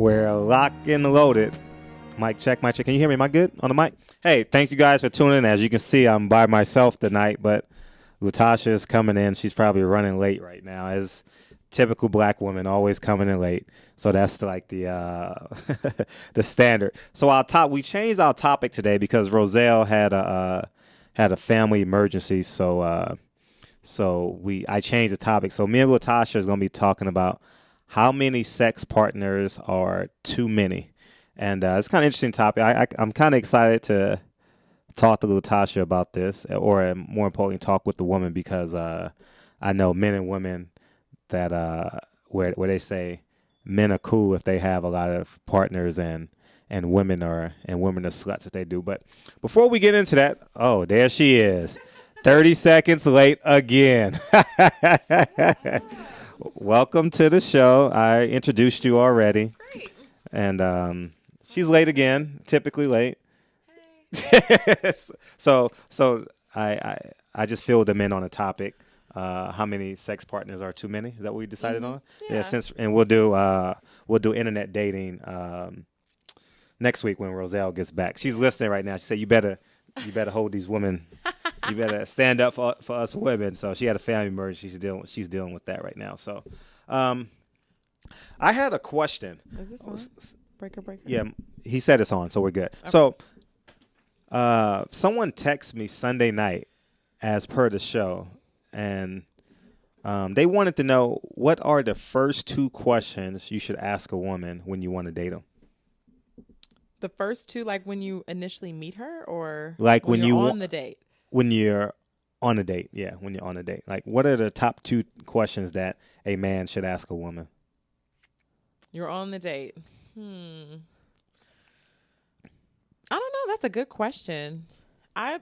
We're locked and loaded. Mic check, mic check. Can you hear me? Am I good on the mic? Hey, thank you guys for tuning in. As you can see, I'm by myself tonight, but Latasha is coming in. She's probably running late right now, as typical black woman, always coming in late. So that's like the the standard. So we changed our topic today because Roselle had a family emergency. So I changed the topic. So me and Latasha is going to be talking about how many sex partners are too many. And it's kind of interesting topic. I'm kind of excited to talk to Latasha about this, or more importantly, talk with the woman, because I know men and women that where they say men are cool if they have a lot of partners, and women are sluts if they do. But before we get into that, oh, there she is, 30 seconds late again. Welcome to the show. I introduced you already. Great. And she's late again, typically late. Hey. So I just filled them in on a topic. How many sex partners are too many? Is that what we decided on? Yeah. And we'll do internet dating next week when Roselle gets back. She's listening right now. She said you better hold these women. You better stand up for us women. So she had a family emergency. She's dealing with that right now. So I had a question. Is this on? Breaker. Yeah, he said it's on, so we're good. Okay. So someone texted me Sunday night as per the show, and they wanted to know, what are the first two questions you should ask a woman when you want to date them? The first two, like when you initially meet her, or like when you're on the date? When you're on a date, yeah, when you're on a date. Like, what are the top two questions that a man should ask a woman? You're on the date. I don't know. That's a good question. I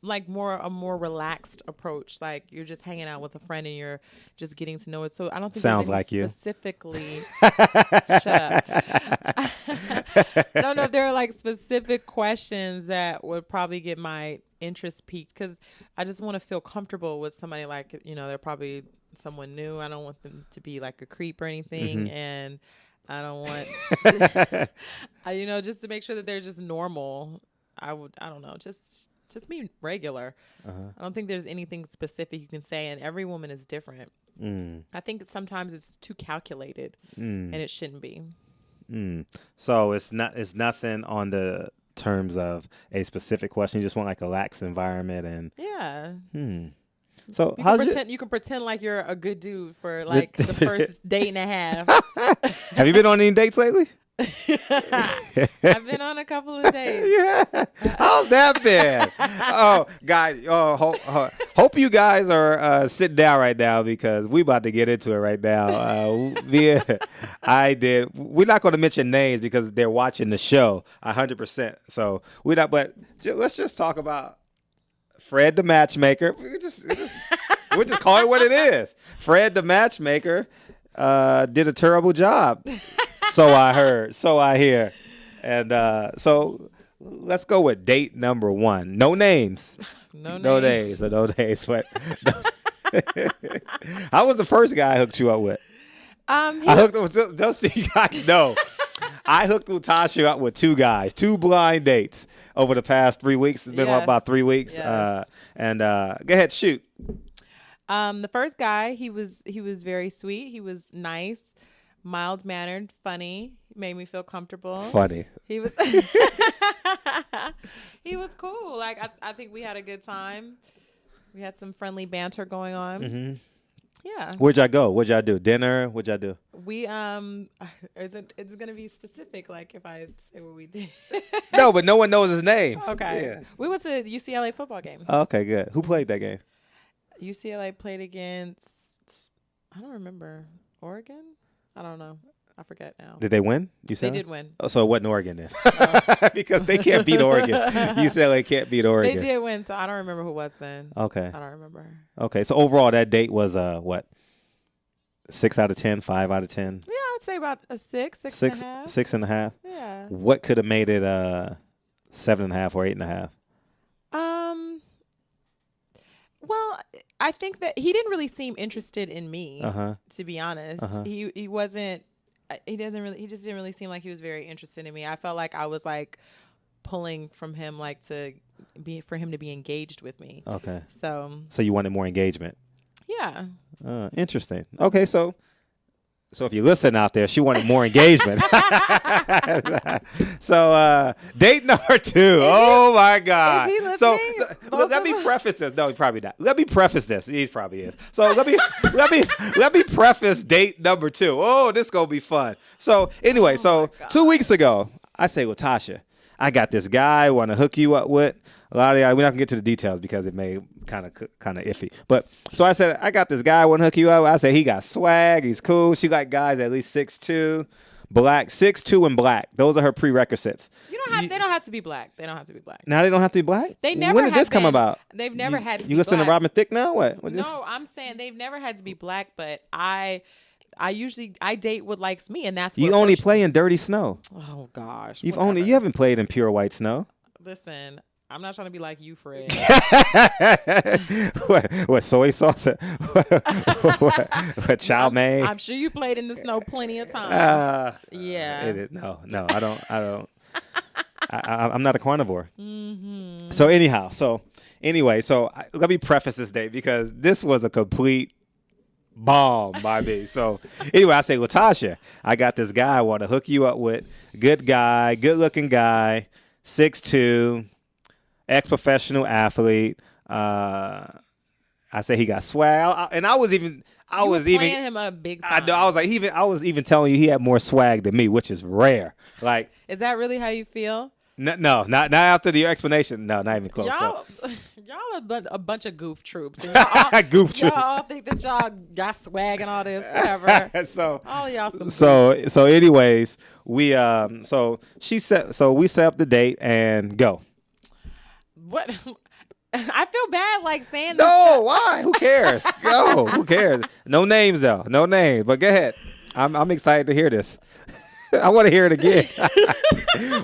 like a more relaxed approach. Like you're just hanging out with a friend and you're just getting to know it. So I don't think sounds there's like you specifically. Shut up. I don't know if there are like specific questions that would probably get my interest piqued, because I just want to feel comfortable with somebody. Like, they're probably someone new. I don't want them to be like a creep or anything, and I don't want, just to make sure that they're just normal. I don't know, just be regular. I don't think there's anything specific you can say, and every woman is different. I think sometimes it's too calculated, and it shouldn't be. So it's nothing on the terms of a specific question. You just want like a lax environment, and yeah. So you can pretend like you're a good dude for like the first date and a half. Have you been on any dates lately? I've been on a couple of dates. Yeah. How's that been? Oh, guys. Hope you guys are sitting down right now, because we about to get into it right now. We're not going to mention names because they're watching the show 100%. So we're not. But let's just talk about Fred the matchmaker. We're just calling it what it is. Fred the matchmaker did a terrible job. So I heard. So I hear. And so let's go with date number one. No names. No names. But how was the first guy I hooked you up with? Just so you guys know, I hooked Latasha up with two guys, two blind dates over the past 3 weeks. It's been about 3 weeks. Yes. Go ahead, shoot. The first guy, he was very sweet. He was nice, mild-mannered, funny, made me feel comfortable. Funny. He was he was cool. Like I think we had a good time. We had some friendly banter going on. Mm-hmm. Yeah. Where'd y'all go? What'd y'all do? Dinner? What'd y'all do? We it's gonna be specific, like if I say what we did. No, but no one knows his name. Okay. Yeah. We went to UCLA football game. Okay, good. Who played that game? UCLA played against, I don't remember, Oregon? I don't know. I forget now. Did they win? UCLA? They did win. Oh, so it wasn't Oregon then. Because they can't beat Oregon. UCLA can't beat Oregon. They did win, so I don't remember who was then. Okay. I don't remember. Okay, so overall that date was what? 6 out of 10, 5 out of 10? Yeah, I'd say about a 6 and a half. 6.5? Yeah. What could have made it 7.5 or 8.5? Well, I think that he didn't really seem interested in me, to be honest. He wasn't he just didn't really seem like he was very interested in me. I felt like I was like pulling from him, like for him to be engaged with me. Okay. So you wanted more engagement. yeah. Interesting. Okay, so if you listen out there, she wanted more engagement. So date number 2. Oh my God. Is he listening? So let me preface this. No, probably not. Let me preface this. He probably is. So let me preface date number 2. Oh, this gonna be fun. So anyway, 2 weeks ago, I say, Latasha, I got this guy I want to hook you up with. A lot of y'all, we're not gonna get to the details because it may kind of iffy. But so I said, I got this guy I want to hook you up. I said he got swag, he's cool. She like guys at least 6'2", black, 6'2" and black. Those are her prerequisites. They don't have to be black. They don't have to be black. Now they don't have to be black. They never. When did this come about? They've never had to. You be listen black. to Robin Thicke now? What No, I'm saying they've never had to be black, but I usually date what likes me, and that's what you only play in Dirty Snow. Oh gosh, You haven't played in Pure White Snow. Listen, I'm not trying to be like you, Fred. what soy sauce? what chow mein? I'm sure you played in the snow plenty of times. Yeah. No, I don't. I'm not a carnivore. Mm-hmm. So anyway, let me preface this date because this was a complete bomb by me. So anyway, I say, Latasha, I got this guy I want to hook you up with. Good guy, good looking guy, 6'2", ex-professional athlete. I say he got swag, I was even playing him up big time. I know. I was even telling you he had more swag than me, which is rare. Like, is that really how you feel? No, not after the explanation. No, not even close. Y'all are a bunch of goof troops. And y'all all think that y'all got swag and all this, whatever. All y'all some anyways, we we set up the date and go. What? I feel bad like saying no, why? Who cares? Go. Who cares? No names though. No names. But go ahead. I'm excited to hear this. I want to hear it again.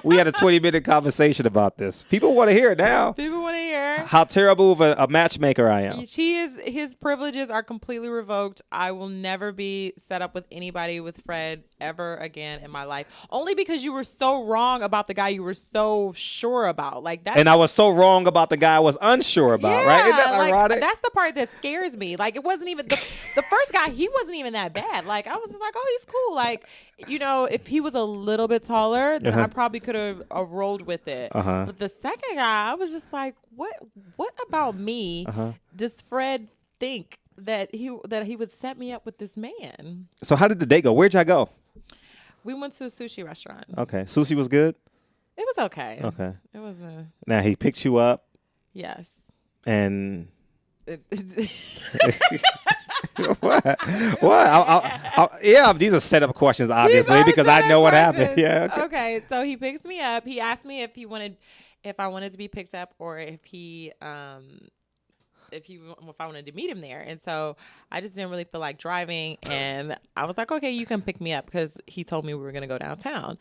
We had a 20-minute conversation about this. People want to hear it now. People want to hear how terrible of a matchmaker I am. His privileges are completely revoked. I will never be set up with anybody with Fred ever again in my life. Only because you were so wrong about the guy you were so sure about. Like that. And I was so wrong about the guy I was unsure about, right? Isn't that ironic? That's the part that scares me. Like it wasn't even the first guy, he wasn't even that bad. Like I was just like, oh, he's cool. Like, if he was a little bit taller, then I probably could have rolled with it. But the second guy, I was just like, what about me does Fred think that he would set me up with this man? So how did the date go? Where'd y'all go? We went to a sushi restaurant. Okay. Sushi was good? It was okay. Okay. It was Now he picked you up. Yes. And what? Yeah, these are setup questions, obviously, because I know what happened. Yeah. Okay. So he picks me up. He asked me if I wanted to be picked up or if I wanted to meet him there. And so I just didn't really feel like driving. And I was like, okay, you can pick me up because he told me we were going to go downtown.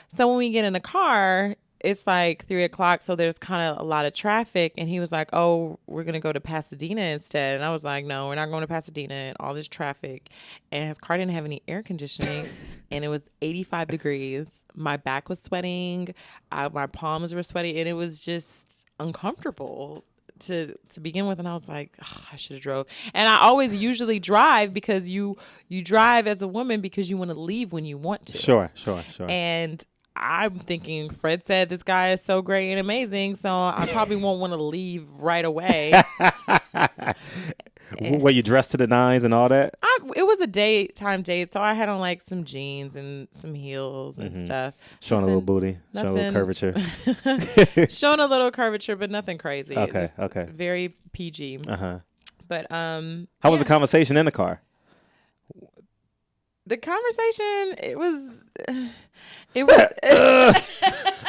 So when we get in the car, it's like 3:00. So there's kind of a lot of traffic. And he was like, oh, we're going to go to Pasadena instead. And I was like, no, we're not going to Pasadena and all this traffic. And his car didn't have any air conditioning. And it was 85 degrees. My back was sweating. My palms were sweaty. And it was just uncomfortable to begin with. And I was like, I should have drove. And I always usually drive because you drive as a woman because you want to leave when you want to. Sure. And I'm thinking Fred said this guy is so great and amazing, so I probably won't want to leave right away. Were you dressed to the nines and all that? It was a daytime date, so I had on like some jeans and some heels and stuff. Showing a little booty, showing a little curvature. Showing a little curvature, but nothing crazy. Okay. Very PG. But how was the conversation in the car? The conversation, it was.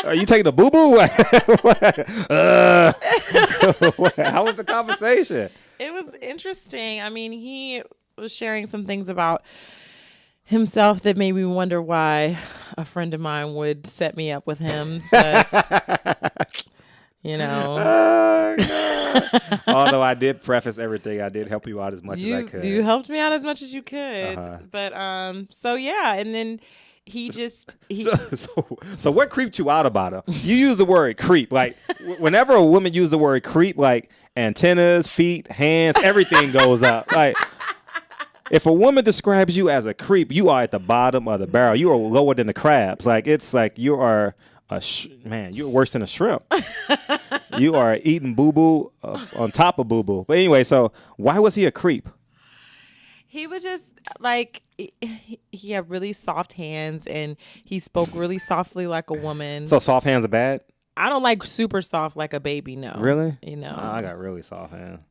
Are you taking a boo boo? How was the conversation? It was interesting. I mean, he was sharing some things about himself that made me wonder why a friend of mine would set me up with him. But, Although I did preface everything. I did help you out as much as I could. You helped me out as much as you could. Uh-huh. But so yeah, and then he So what creeped you out about her? You use the word creep. Like whenever a woman uses the word creep, like antennas, feet, hands, everything goes up. Like if a woman describes you as a creep, you are at the bottom of the barrel. You are lower than the crabs. Like it's like you are man, you're worse than a shrimp. You are eating boo-boo on top of boo-boo. But anyway, so why was he a creep? He was just like, he had really soft hands and he spoke really softly like a woman. So soft hands are bad? I don't like super soft like a baby, no. Really? You know. Oh, I got really soft hands.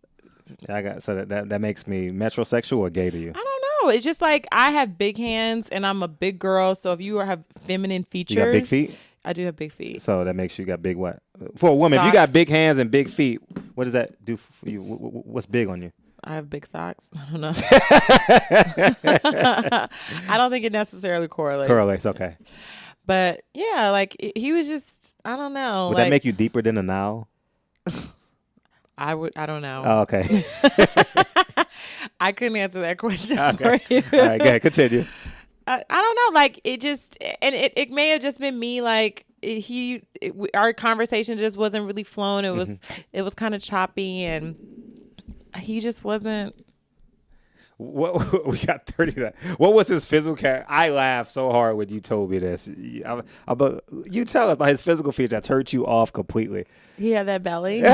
So that makes me metrosexual or gay to you? I don't know. It's just like I have big hands and I'm a big girl. So if you have feminine features. You got big feet? I do have big feet. So that makes you got big what? For a woman, Socks. if you got big hands and big feet, what does that do for you? What's big on you? I have big socks. I don't know. I don't think it necessarily correlates. Correlates, okay. But yeah, like he was just, I don't know. Would that make you deeper than a Nile? I don't know. Oh, okay. I couldn't answer that question Okay. for you. All right, go ahead, continue. I don't know. Like it just, and it may have just been me. Like our conversation just wasn't really flowing. It was, it was kind of choppy, and he just wasn't. What we got 30 seconds. What was his physical character? I laughed so hard when you told me this. You tell us about his physical features that turned you off completely. He had that belly.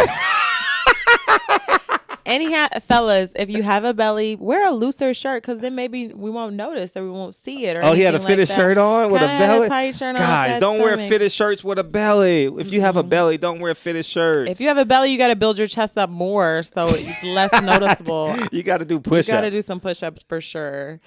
And he had, fellas, if you have a belly, wear a looser shirt because then maybe we won't notice or we won't see it. Or he had a fitted shirt on with a belly? Had a tight shirt on. Guys, don't wear fitted shirts with a belly. If you have a belly, don't wear fitted shirts. If you have a belly, you got to build your chest up more so it's less noticeable. You got to do push-ups. You got to do some push-ups for sure.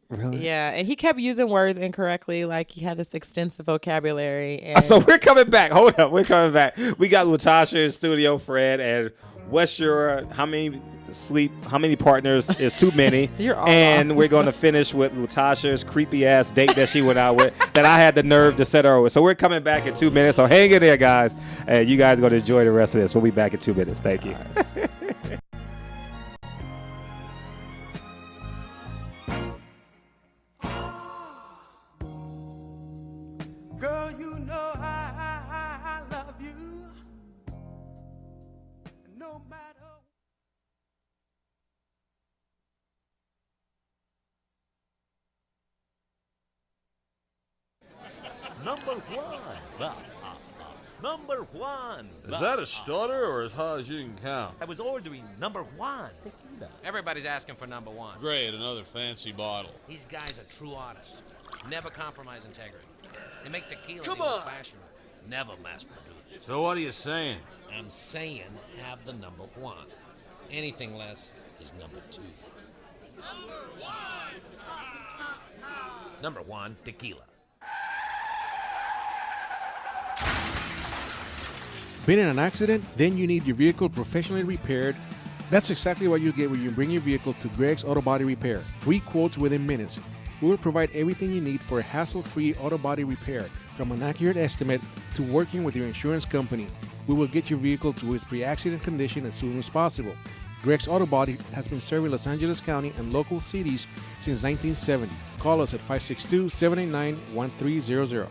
Really? Yeah, and he kept using words incorrectly. Like he had this extensive vocabulary. And so we're coming back. Hold up, we're coming back. We got Latasha in studio, Fred, and what's your how many partners is too many? You're all and wrong. we're going to finish with Latasha's creepy ass date that she went out with that I had the nerve to set her with. So we're coming back in 2 minutes. So hang in there, guys, and you guys are going to enjoy the rest of this. We'll be back in 2 minutes. Thank you. Girl, you know I love you. No matter. Number one. Number one. Is that a stutter or as high as you can count? I was ordering number one tequila. Everybody's asking for number one. Great, another fancy bottle. These guys are true artists. Never compromise integrity. They make tequila Come the on. old-fashioned way. Never mass-produced. So what are you saying? I'm saying have the number one. Anything less is number two. Number one, tequila. Been in an accident? Then you need your vehicle professionally repaired. That's exactly what you get when you bring your vehicle to Greg's Auto Body Repair. 3 quotes within minutes. We will provide everything you need for a hassle-free auto body repair, from an accurate estimate to working with your insurance company. We will get your vehicle to its pre-accident condition as soon as possible. Greg's Auto Body has been serving Los Angeles County and local cities since 1970. Call us at 562-789-1300.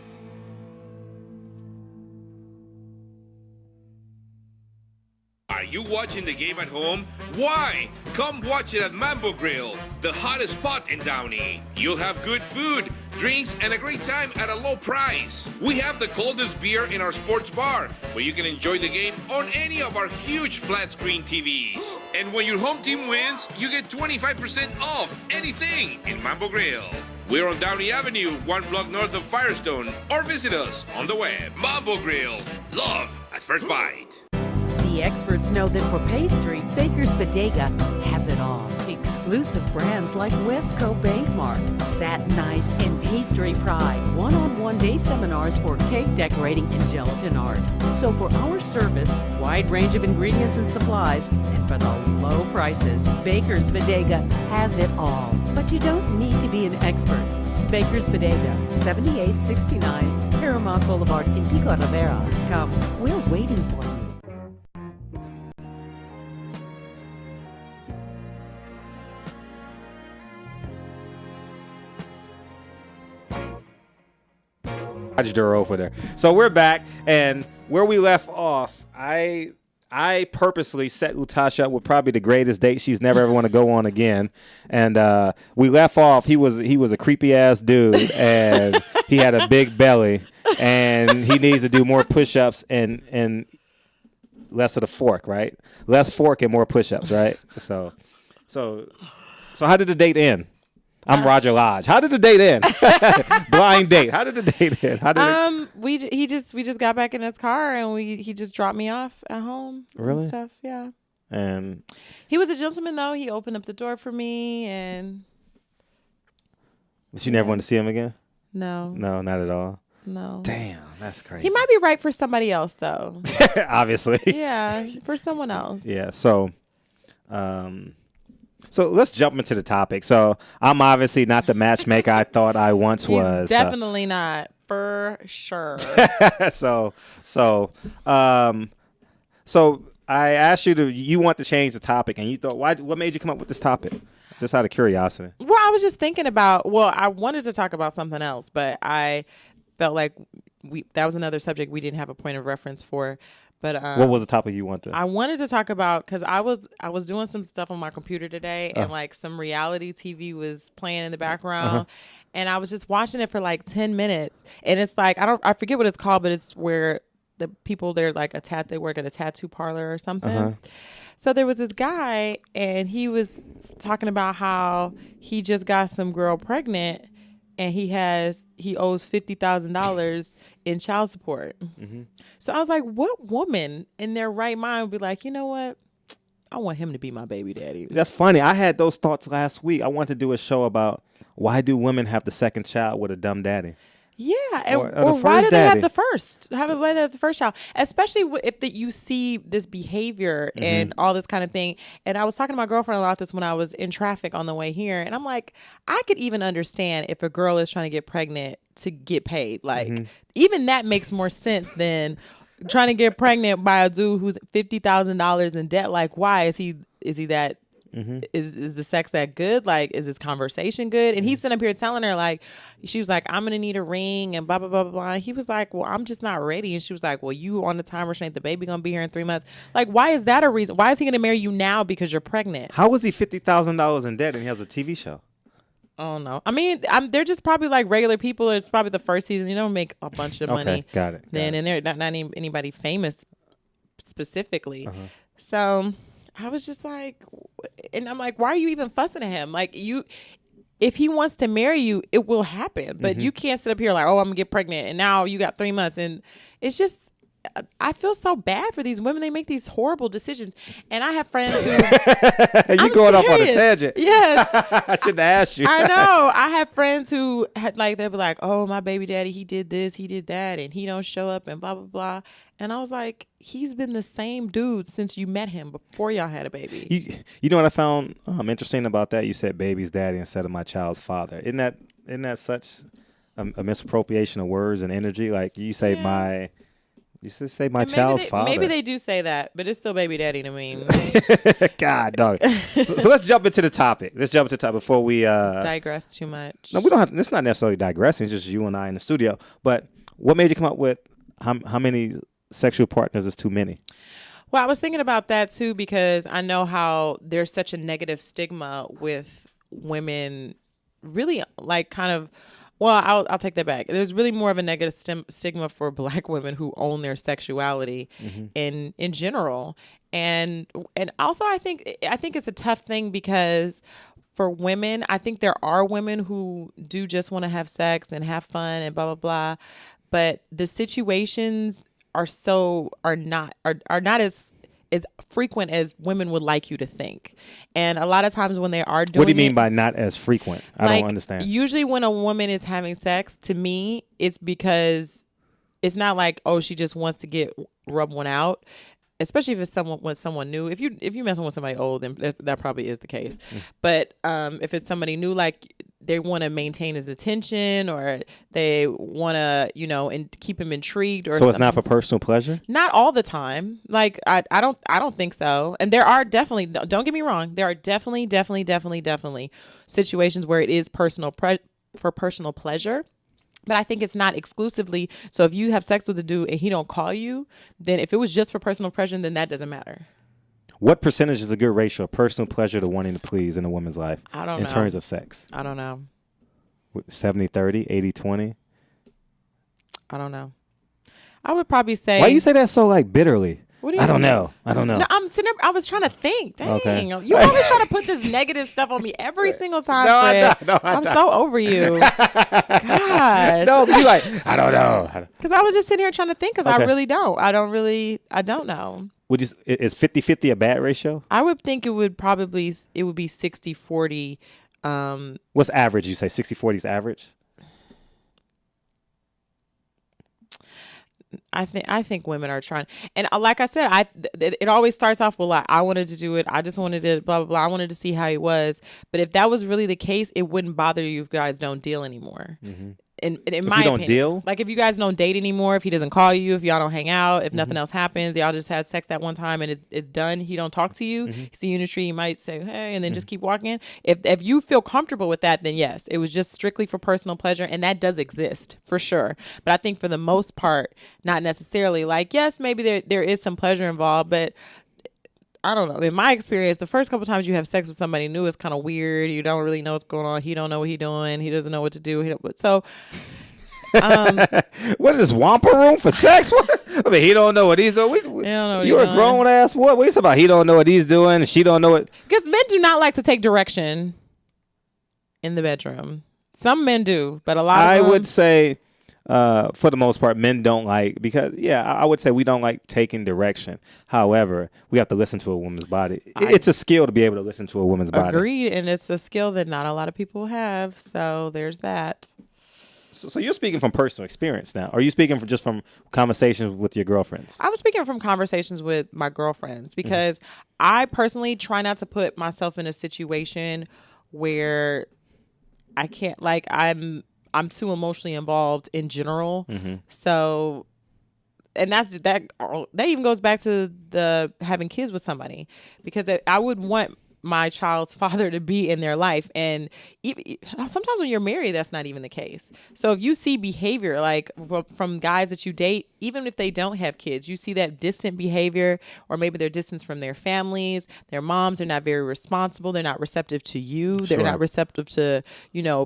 Are you watching the game at home? Why? Come watch it at Mambo Grill, the hottest spot in Downey. You'll have good food, drinks, and a great time at a low price. We have the coldest beer in our sports bar, where you can enjoy the game on any of our huge flat screen TVs. And when your home team wins, you get 25% off anything in Mambo Grill. We're on Downey Avenue, 1 block north of Firestone, or visit us on the web. Mambo Grill, love at first bite. The experts know that for pastry, Baker's Bodega has it all. Exclusive brands like Westco Bankmark, Satin Ice, and Pastry Pride. One-on-one day seminars for cake decorating and gelatin art. So for our service, wide range of ingredients and supplies, and for the low prices, Baker's Bodega has it all. But you don't need to be an expert. Baker's Bodega, 7869 Paramount Boulevard in Pico Rivera. Come, we're waiting for you. garage door opener. So we're back, and where we left off, I purposely set Latasha up with probably the greatest date she's never ever want to go on again. And we left off. He was a creepy ass dude, and he had a big belly, and he needs to do more push-ups and less of the fork, right? Less fork and more push-ups, right? So how did the date end? I'm Roger Lodge. How did the date end? Blind date. How did the date end? How did we just got back in his car and he just dropped me off at home. Really? And stuff, yeah. And he was a gentleman though. He opened up the door for me, and you never want to see him again? No, not at all. No. Damn, that's crazy. He might be right for somebody else though. Obviously. Yeah, for someone else. Yeah. So let's jump into the topic. So I'm obviously not the matchmaker I thought I once was. Definitely not, for sure. So I asked you want to change the topic, and you thought, what made you come up with this topic? Just out of curiosity. Well, I was just thinking about, I wanted to talk about something else, but I felt like that was another subject we didn't have a point of reference for. But what was the topic you wanted? I wanted to talk about, because I was doing some stuff on my computer today, and like some reality TV was playing in the background, and I was just watching it for like 10 minutes, and it's like I forget what it's called, but it's where the people they're like they work at a tattoo parlor or something. So there was this guy, and he was talking about how he just got some girl pregnant, and he owes $50,000 in child support. So I was like, what woman in their right mind would be like, you know what? I want him to be my baby daddy. That's funny. I had those thoughts last week. I wanted to do a show about why do women have the second child with a dumb daddy? Yeah, or the why first do they have daddy. the first? Why they have the first child? Especially if you see this behavior and all this kind of thing. And I was talking to my girlfriend about this when I was in traffic on the way here, and I'm like, I could even understand if a girl is trying to get pregnant to get paid. Like, even that makes more sense than trying to get pregnant by a dude who's $50,000 in debt. Like, why is he that? Is the sex that good? Like, is this conversation good? And he's sitting up here telling her, like, she was like, I'm gonna need a ring and blah blah blah blah blah. He was like, well, I'm just not ready. And she was like, well, you on the time restraint, the baby gonna be here in 3 months. Like, why is that a reason? Why is he gonna marry you now because you're pregnant? How was he $50,000 in debt and he has a TV show? Oh no, I mean, they're just probably like regular people. It's probably the first season. You don't make a bunch of money. Got it. And they're not anybody famous specifically. So I was just like, and I'm like, why are you even fussing at him? Like, if he wants to marry you, it will happen. But you can't sit up here like, oh, I'm gonna get pregnant, and now you got 3 months, and it's just. I feel so bad for these women. They make these horrible decisions, and I have friends who. You going off on a tangent? Yes, I shouldn't have asked you. I know. I have friends who had they'll be like, "Oh, my baby daddy, he did this, he did that, and he don't show up, and blah blah blah." And I was like, "He's been the same dude since you met him before y'all had a baby." You know what I found interesting about that? You said baby's daddy instead of my child's father. Isn't that such a misappropriation of words and energy? Like you say You should say my child's father. Maybe they do say that, but it's still baby daddy to me. God, dog. So let's jump into the topic. Before we digress too much. No, we don't have. It's not necessarily digressing. It's just you and I in the studio. But what made you come up with how many sexual partners is too many? Well, I was thinking about that too because I know how there's such a negative stigma with women. Really, like kind of. Well, I'll take that back. There's really more of a negative stigma for Black women who own their sexuality in general, and also I think it's a tough thing because for women, I think there are women who do just want to have sex and have fun and blah blah blah, but the situations are not as frequent as women would like you to think. And a lot of times when they are doing What do you mean by not as frequent? I don't understand. Usually when a woman is having sex, to me, it's because it's not like, oh, she just wants to rub one out. Especially if it's someone new. If you're messing with somebody old, then that probably is the case. But if it's somebody new, like they want to maintain his attention, or they want to, and keep him intrigued, or so it's not for personal pleasure. Not all the time. Like I don't think so. And there are definitely, don't get me wrong, there are definitely situations where it is for personal pleasure. But I think it's not exclusively. So if you have sex with a dude and he don't call you, then if it was just for personal pleasure, then that doesn't matter. What percentage is a good ratio of personal pleasure to wanting to please in a woman's life? I don't in know. terms of sex. I don't know. 70-30, 80-20? I don't know. I would probably say. Why you say that so like bitterly? What do you I don't mean? know. I don't know. No, I'm sitting there, I was trying to think. Dang. Okay. You always try to put this negative stuff on me every single time, No, I Fred. don't. No, I I'm don't. so over you. Gosh. No, you like, I don't know. Because I was just sitting here trying to think because Okay. I really don't. I don't know. Would you, is 50-50 a bad ratio? I would think it would be 60-40. What's average? You say 60-40 is average? I think women are trying, and like I said, it always starts off with like, I wanted to do it, I just wanted to blah blah blah, I wanted to see how he was. But if that was really the case, it wouldn't bother you if guys don't deal anymore. Mm-hmm. In If my you don't opinion, deal? like if you guys don't date anymore, if he doesn't call you, if y'all don't hang out, if nothing else happens, y'all just had sex that one time and it's done. He don't talk to you. He see you in the street, he might say hey, and then just keep walking. If you feel comfortable with that, then yes, it was just strictly for personal pleasure, and that does exist for sure. But I think for the most part, not necessarily. Like yes, maybe there is some pleasure involved, but I don't know. In my experience, the first couple times you have sex with somebody new is kind of weird. You don't really know what's going on. He don't know what he's doing. He doesn't know what to do. So. What is this Wampa room for sex? What? I mean, he don't know what he's doing. You're a grown ass. What are you talking about? He don't know what he's doing, and she don't know it. Because men do not like to take direction in the bedroom. Some men do, but a lot of them. I would say, for the most part, men don't like because I would say we don't like taking direction. However, we have to listen to a woman's body. It's a skill to be able to listen to a woman's body. Agreed, and it's a skill that not a lot of people have. So there's that. So you're speaking from personal experience now. Are you speaking from conversations with your girlfriends? I was speaking from conversations with my girlfriends because I personally try not to put myself in a situation where I can't, like, I'm too emotionally involved in general. So, and that even goes back to the having kids with somebody, because I would want my child's father to be in their life. And sometimes when you're married, that's not even the case. So if you see behavior like from guys that you date, even if they don't have kids, you see that distant behavior, or maybe they're distant from their families, their moms are not very responsible, they're not receptive to you, they're not receptive to,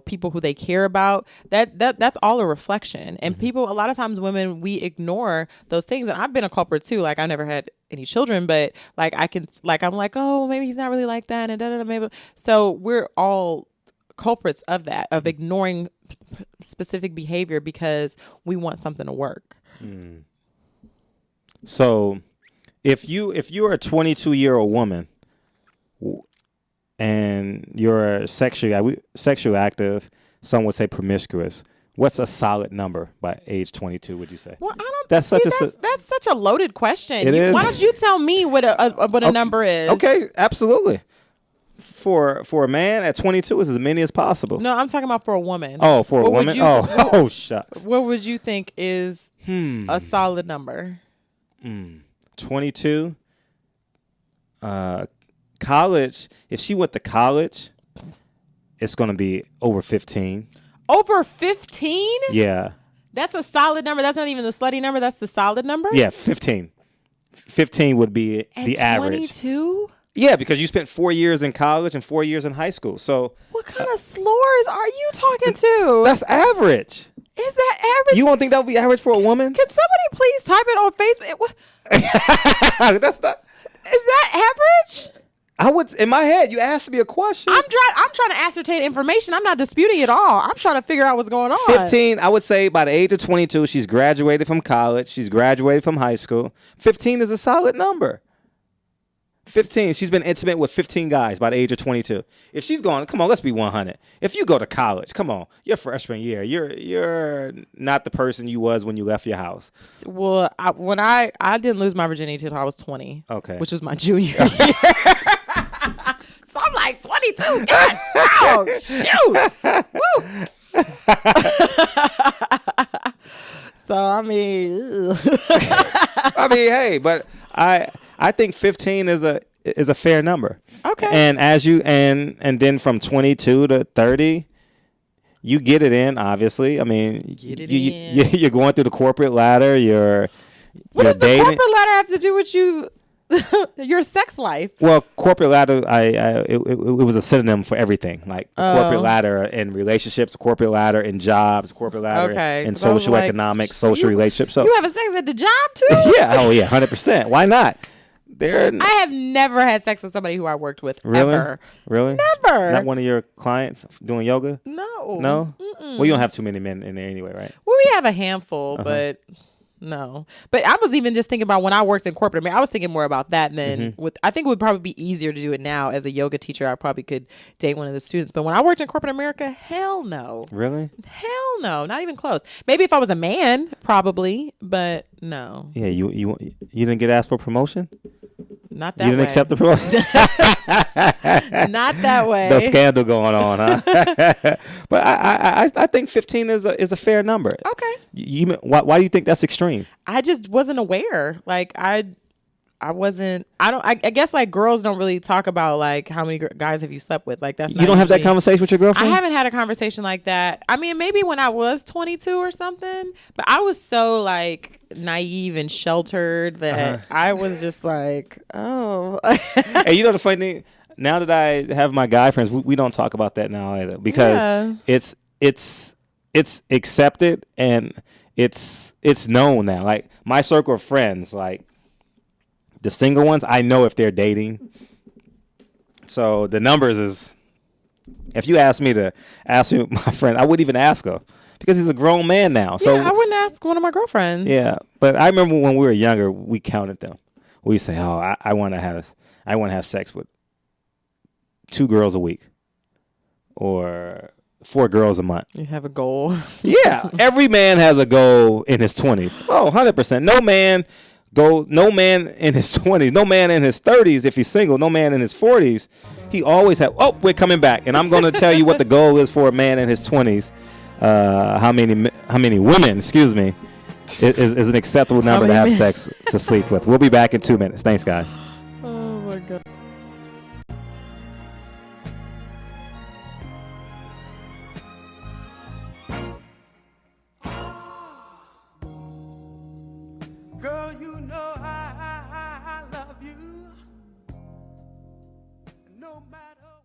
people who they care about. That's all a reflection. And people, a lot of times women, we ignore those things. And I've been a culprit too. Like I never had any children, but like I'm like, oh, maybe he's not really like that, and maybe. So we're all culprits of that, of ignoring specific behavior because we want something to work. So if you're a 22-year-old woman and you're sexually active, some would say promiscuous, what's a solid number by age 22, would you say? Well, I don't. That's such a loaded question. It is. Why don't you tell me what a number is? Okay, absolutely. For a man at 22 is as many as possible. No, I'm talking about for a woman. Oh, for a woman? Oh, shucks. What would you think is a solid number? 22. College. If she went to college, it's going to be over 15. Over 15? Yeah. That's a solid number. That's not even the slutty number. That's the solid number? Yeah, 15. 15 would be the average. 22? Yeah, because you spent 4 years in college and 4 years in high school. So what kind of slurs are you talking to? That's average. Is that average? You don't think that would be average for a woman? Can somebody please type it on Facebook? That's not. Is that average? I would, in my head, you asked me a question. I'm trying to ascertain information. I'm not disputing it all. I'm trying to figure out what's going on. 15, I would say by the age of 22, she's graduated from college. She's graduated from high school. 15 is a solid number. 15, she's been intimate with 15 guys by the age of 22. If she's going, come on, let's be 100. If you go to college, come on, your freshman year, you're not the person you was when you left your house. Well, I didn't lose my virginity until I was 20. Okay. Which was my junior year. So I'm like 22. God, oh, shoot. Woo. So I mean, hey, but I think 15 is a fair number. Okay. And as you and then from 22 to 30, you get it in, obviously. I mean, Get it in. you're going through the corporate ladder. What you're does the dating. corporate ladder have to do with you? Your sex life? Well, corporate ladder, it was a synonym for everything. Like the corporate ladder in relationships, corporate ladder in jobs, corporate ladder in 'cause I was social like, economic, social relationships. So you having sex at the job too? yeah, 100%. Why not? I have never had sex with somebody who I worked with. Really? Ever. Really? Never. Not one of your clients doing yoga? No. No? Mm-mm. Well, you don't have too many men in there anyway, right? Well, we have a handful, but no. But I was even just thinking about when I worked in corporate. I mean, I was thinking more about that than with. I think it would probably be easier to do it now as a yoga teacher. I probably could date one of the students. But when I worked in corporate America, hell no. Really? Hell no. Not even close. Maybe if I was a man, probably, but no. Yeah, you didn't get asked for promotion? Not that You didn't way. accept the promotion? Not that way. No scandal going on, huh? But I think 15 is a fair number. Okay. Why do you think that's extreme? I just wasn't aware. Like I wasn't. I guess like girls don't really talk about like how many guys have you slept with. Like that's You don't have that conversation with your girlfriend? I haven't had a conversation like that. I mean, maybe when I was 22 or something. But I was so like naive and sheltered that I was just like, oh. Hey, you know the funny thing? Now that I have my guy friends, we don't talk about that now either because it's accepted and it's known now. Like my circle of friends, like the single ones, I know if they're dating. So the numbers is, if you ask me my friend, I wouldn't even ask her because he's a grown man now. So I wouldn't ask one of my girlfriends. Yeah, but I remember when we were younger, we counted them. We say, "Oh, I want to have sex with 2 girls a week, or 4 girls a month." You have a goal. Yeah, every man has a goal in his 20s. Oh, 100%. No man in his 20s, no man in his 30s if he's single, no man in his 40s. He always have. Oh, we're coming back, and I'm going to tell you what the goal is for a man in his 20s. How many women? Excuse me. Is an acceptable number to have sex to sleep with. We'll be back in 2 minutes. Thanks, guys. Oh my God. Girl, you know I love you. No matter.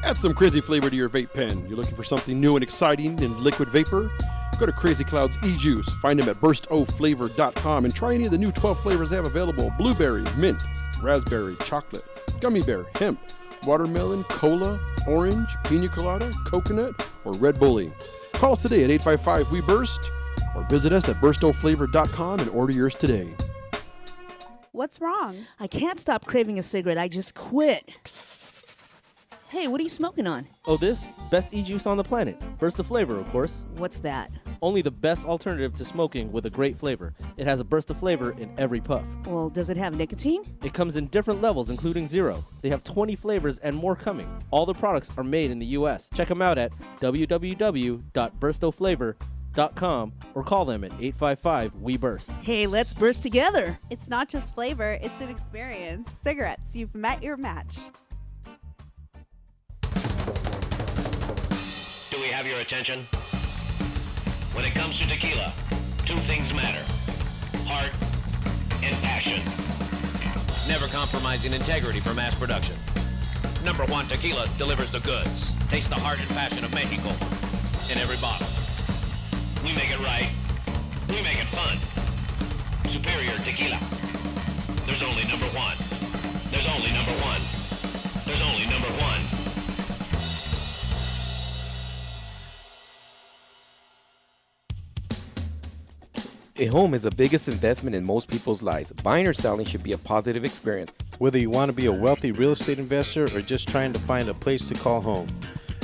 Add some crazy flavor to your vape pen. You're looking for something new and exciting in liquid vapor? Go to Crazy Cloud's e-juice. Find them at burstoflavor.com and try any of the new 12 flavors they have available. Blueberry, mint, raspberry, chocolate, gummy bear, hemp, watermelon, cola, orange, pina colada, coconut, or red bully. Call us today at 855-WE-BURST or visit us at burstoflavor.com and order yours today. What's wrong? I can't stop craving a cigarette. I just quit. Hey, what are you smoking on? Oh, this? Best e-juice on the planet. Burst of flavor, of course. What's that? Only the best alternative to smoking with a great flavor. It has a burst of flavor in every puff. Well, does it have nicotine? It comes in different levels, including 0. They have 20 flavors and more coming. All the products are made in the U.S. Check them out at www.burstoflavor.com or call them at 855-WE-BURST. Hey, let's burst together. It's not just flavor, it's an experience. Cigarettes, you've met your match. Do we have your attention? When it comes to tequila, 2 things matter: heart and passion. Never compromising integrity for mass production. Number 1 tequila delivers the goods. Taste the heart and passion of Mexico in every bottle. We make it right. We make it fun. Superior tequila. There's only number 1. There's only number 1. There's only number 1. A home is the biggest investment in most people's lives. Buying or selling should be a positive experience. Whether you want to be a wealthy real estate investor or just trying to find a place to call home.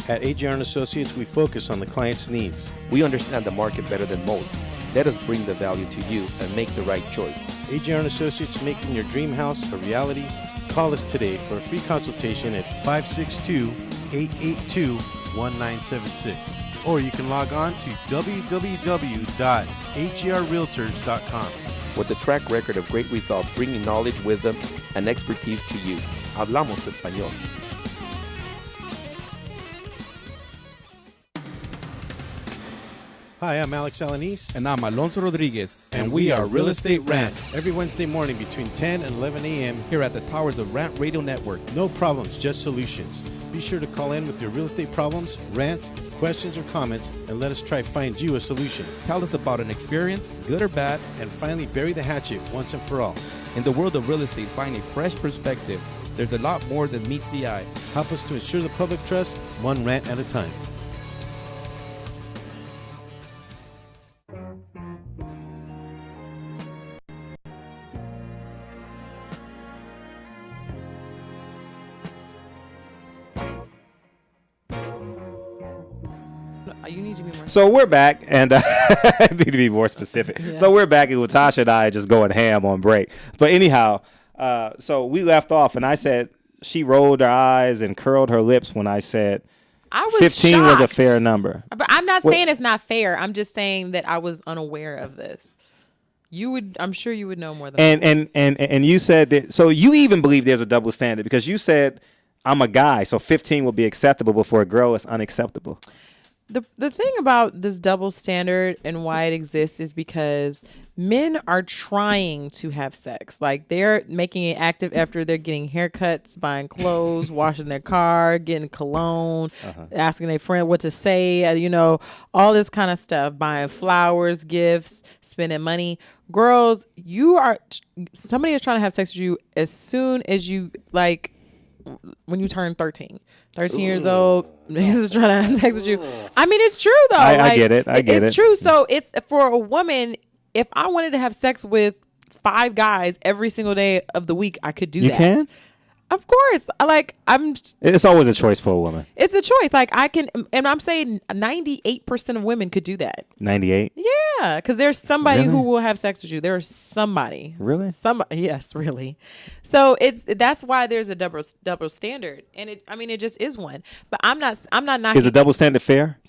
At AJR & Associates, we focus on the client's needs. We understand the market better than most. Let us bring the value to you and make the right choice. AJR & Associates, making your dream house a reality. Call us today for a free consultation at 562-882-1976. Or you can log on to www.agrrealtors.com. With a track record of great results, bringing knowledge, wisdom, and expertise to you. Hablamos Español. Hi, I'm Alex Alanis. And I'm Alonso Rodriguez. And we are Real Estate Rant. Every Wednesday morning between 10 and 11 a.m. Here at the Towers of Rant Radio Network. No problems, just solutions. Be sure to call in with your real estate problems, rants, questions, or comments, and let us try to find you a solution. Tell us about an experience, good or bad. And finally, bury the hatchet once and for all. In the world of real estate, find a fresh perspective. There's a lot more than meets the eye. Help us to ensure the public trust, one rant at a time. You need to be more. So we're back, and I need to be more specific. Yeah. So we're back, and Latasha and I are just going ham on break. But anyhow, so we left off, and I said she rolled her eyes and curled her lips when I said I was 15 was a shocked. fair number. But I'm not Wait. saying it's not fair. I'm just saying that I was unaware of this. You would, I'm sure you would know more than And you said that. So you even believe there's a double standard because you said I'm a guy, so 15 will be acceptable, but for a girl, it's unacceptable. The thing about this double standard and why it exists is because men are trying to have sex. Like they're making an active effort. They're getting haircuts, buying clothes, washing their car, getting cologne, asking their friend what to say, all this kind of stuff, buying flowers, gifts, spending money. Girls, somebody is trying to have sex with you as soon as you when you turn 13 years old, he's trying to have sex with you. I mean, it's true though. I get it. It's true. So it's for a woman. If I wanted to have sex with 5 guys every single day of the week, I could do that. You can? Of course. It's always a choice for a woman. It's a choice. Like I can, and I'm saying 98% of women could do that. 98? Yeah, because there's somebody Really? who will have sex with you. There's somebody. Really? Yes, really. So that's why there's a double standard, and it just is one. But I'm not knocking. Is a double standard fair?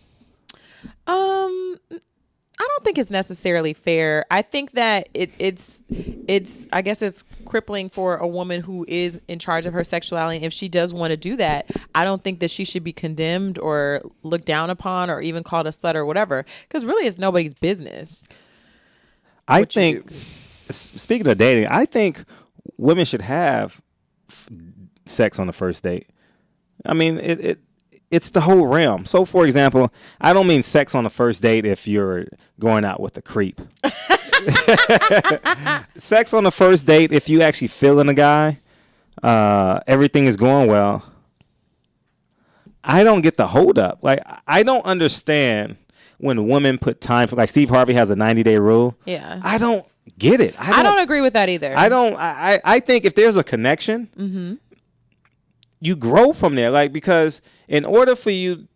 I don't think it's necessarily fair. I think that it's I guess it's crippling for a woman who is in charge of her sexuality. If she does want to do that, I don't think that she should be condemned or looked down upon or even called a slut or whatever. Because really, it's nobody's business. I think, speaking of dating, I think women should have sex on the first date. I mean, it's the whole realm. So, for example, I don't mean sex on the first date if you're going out with a creep. Sex on the first date if you actually feeling a guy, everything is going well. I don't get the hold up. Like, I don't understand when women put time for, like Steve Harvey has a 90-day rule. Yeah. I don't get it. I don't agree with that either. I think if there's a connection, you grow from there. Like, because in order for you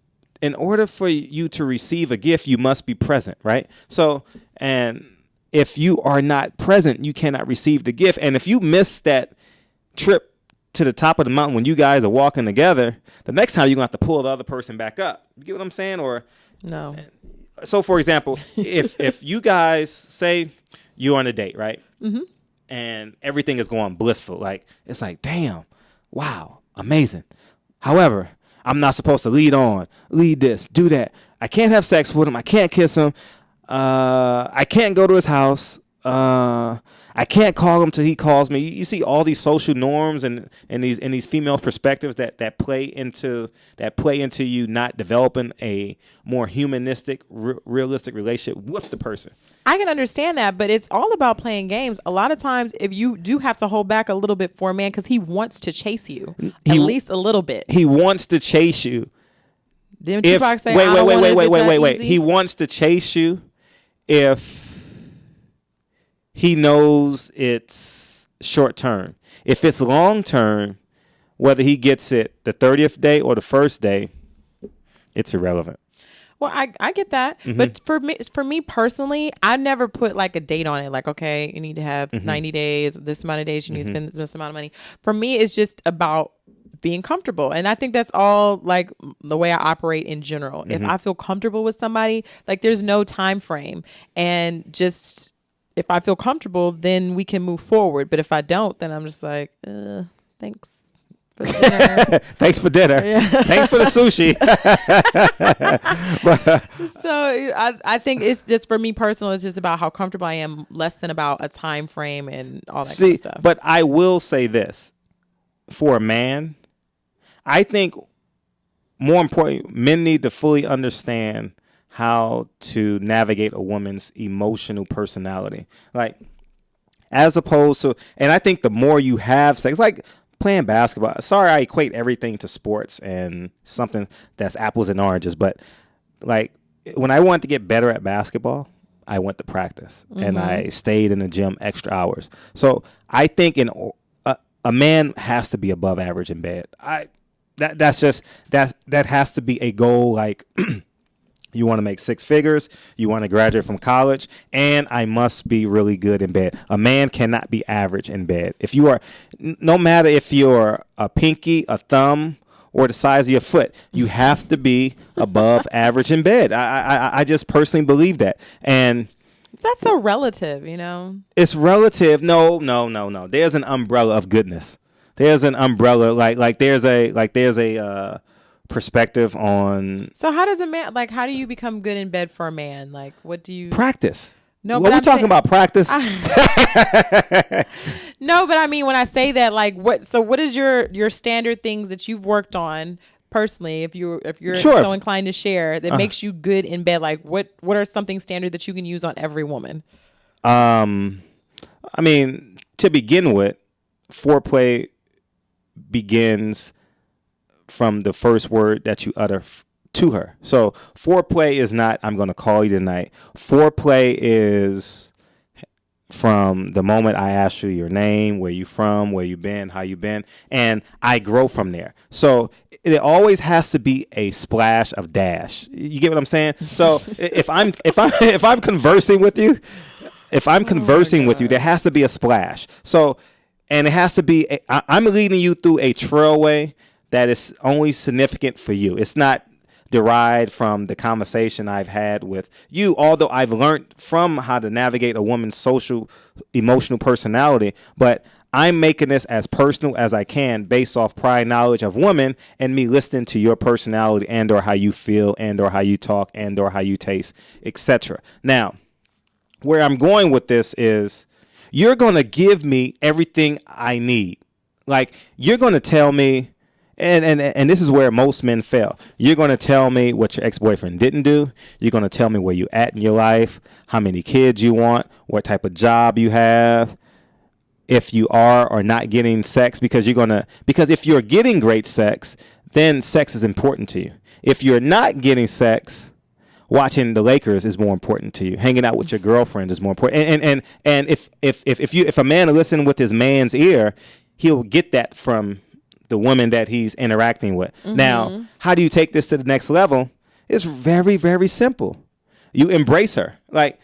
to receive a gift, you must be present, right? So, and if you are not present, you cannot receive the gift. And if you miss that trip to the top of the mountain when you guys are walking together, the next time you're gonna have to pull the other person back up. You get what I'm saying? Or no. So, for example, if you guys say you're on a date, right? Mm-hmm. And everything is going blissful, like it's like, damn, wow, amazing. However, I'm not supposed to lead this, do that. I can't have sex with him. I can't kiss him. I can't go to his house. I can't call him till he calls me. You see all these social norms and these female perspectives that play into you not developing a more humanistic, realistic relationship with the person. I can understand that, but it's all about playing games. A lot of times, if you do have to hold back a little bit for a man because he wants to chase you, at least a little bit. He wants to chase you. Didn't Tupac say, wait. He wants to chase you if he knows it's short term. If it's long term, whether he gets it the 30th day or the first day, it's irrelevant. Well, I get that, but for me personally, I never put like a date on it. Like, okay, you need to have 90 days, this amount of days, you need to spend this amount of money. For me, it's just about being comfortable, and I think that's all like the way I operate in general. If I feel comfortable with somebody, like there's no time frame, and just if I feel comfortable, then we can move forward. But if I don't, then I'm just like, thanks. for dinner. Thanks for dinner. Yeah. Thanks for the sushi. So I think it's just, for me personal, it's just about how comfortable I am, less than about a time frame and all that kind of stuff. But I will say this. For a man, I think more important, men need to fully understand how to navigate a woman's emotional personality. Like, as opposed to, and I think the more you have sex, like playing basketball. Sorry, I equate everything to sports and something that's apples and oranges. But like when I wanted to get better at basketball, I went to practice and I stayed in the gym extra hours. So I think a man has to be above average in bed. That has to be a goal. Like, you want to make six figures, you want to graduate from college, and I must be really good in bed. A man cannot be average in bed. If you are, no matter if you're a pinky, a thumb, or the size of your foot, you have to be above average in bed. I just personally believe that. And that's so relative, you know? It's relative. No. There's an umbrella of goodness. There's an umbrella, like there's a perspective on. So how does a man, like, how do you become good in bed for a man? Like, what do you practice? No, what but are we talking about? Practice? No, but I mean, when I say that, like, what is your standard things that you've worked on personally, if you're Sure. so inclined to share, that makes you good in bed? Like, what are something standard that you can use on every woman? I mean, to begin with, foreplay begins from the first word that you utter to her. So foreplay is not, I'm going to call you tonight. Foreplay is from the moment I ask you your name, where you from, where you been, how you been, and I grow from there. So it always has to be a splash of dash. You get what I'm saying? So if I'm conversing with you, there has to be a splash. So, and it has to be, I'm leading you through a trailway that is only significant for you. It's not derived from the conversation I've had with you, although I've learned from how to navigate a woman's social, emotional personality, but I'm making this as personal as I can based off prior knowledge of women and me listening to your personality and or how you feel and or how you talk and or how you taste, etc. Now, where I'm going with this is you're going to give me everything I need. Like, you're going to tell me, and this is where most men fail. You're going to tell me what your ex-boyfriend didn't do. You're going to tell me where you at in your life, how many kids you want, what type of job you have, if you are or not getting sex, because if you're getting great sex, then sex is important to you. If you're not getting sex, watching the Lakers is more important to you. Hanging out with your girlfriend is more important. And if a man listens with his man's ear, he'll get that from the woman that he's interacting with. Mm-hmm. Now, how do you take this to the next level? It's very, very simple. You embrace her. Like,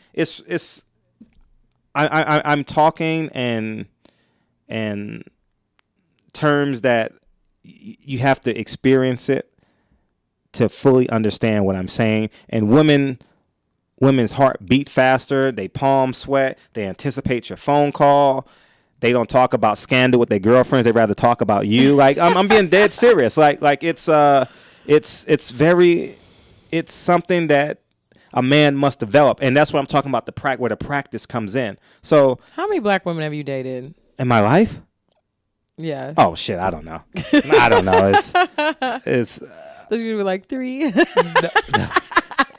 I'm talking and terms that you have to experience it to fully understand what I'm saying. And women's heart beat faster. They palm sweat. They anticipate your phone call. They don't talk about scandal with their girlfriends. They rather talk about you. Like, I'm being dead serious. Like it's something that a man must develop, and that's what I'm talking about. Where the practice comes in. So, how many black women have you dated in my life? Yeah. Oh shit, I don't know. I don't know. It's. There's gonna be like 3.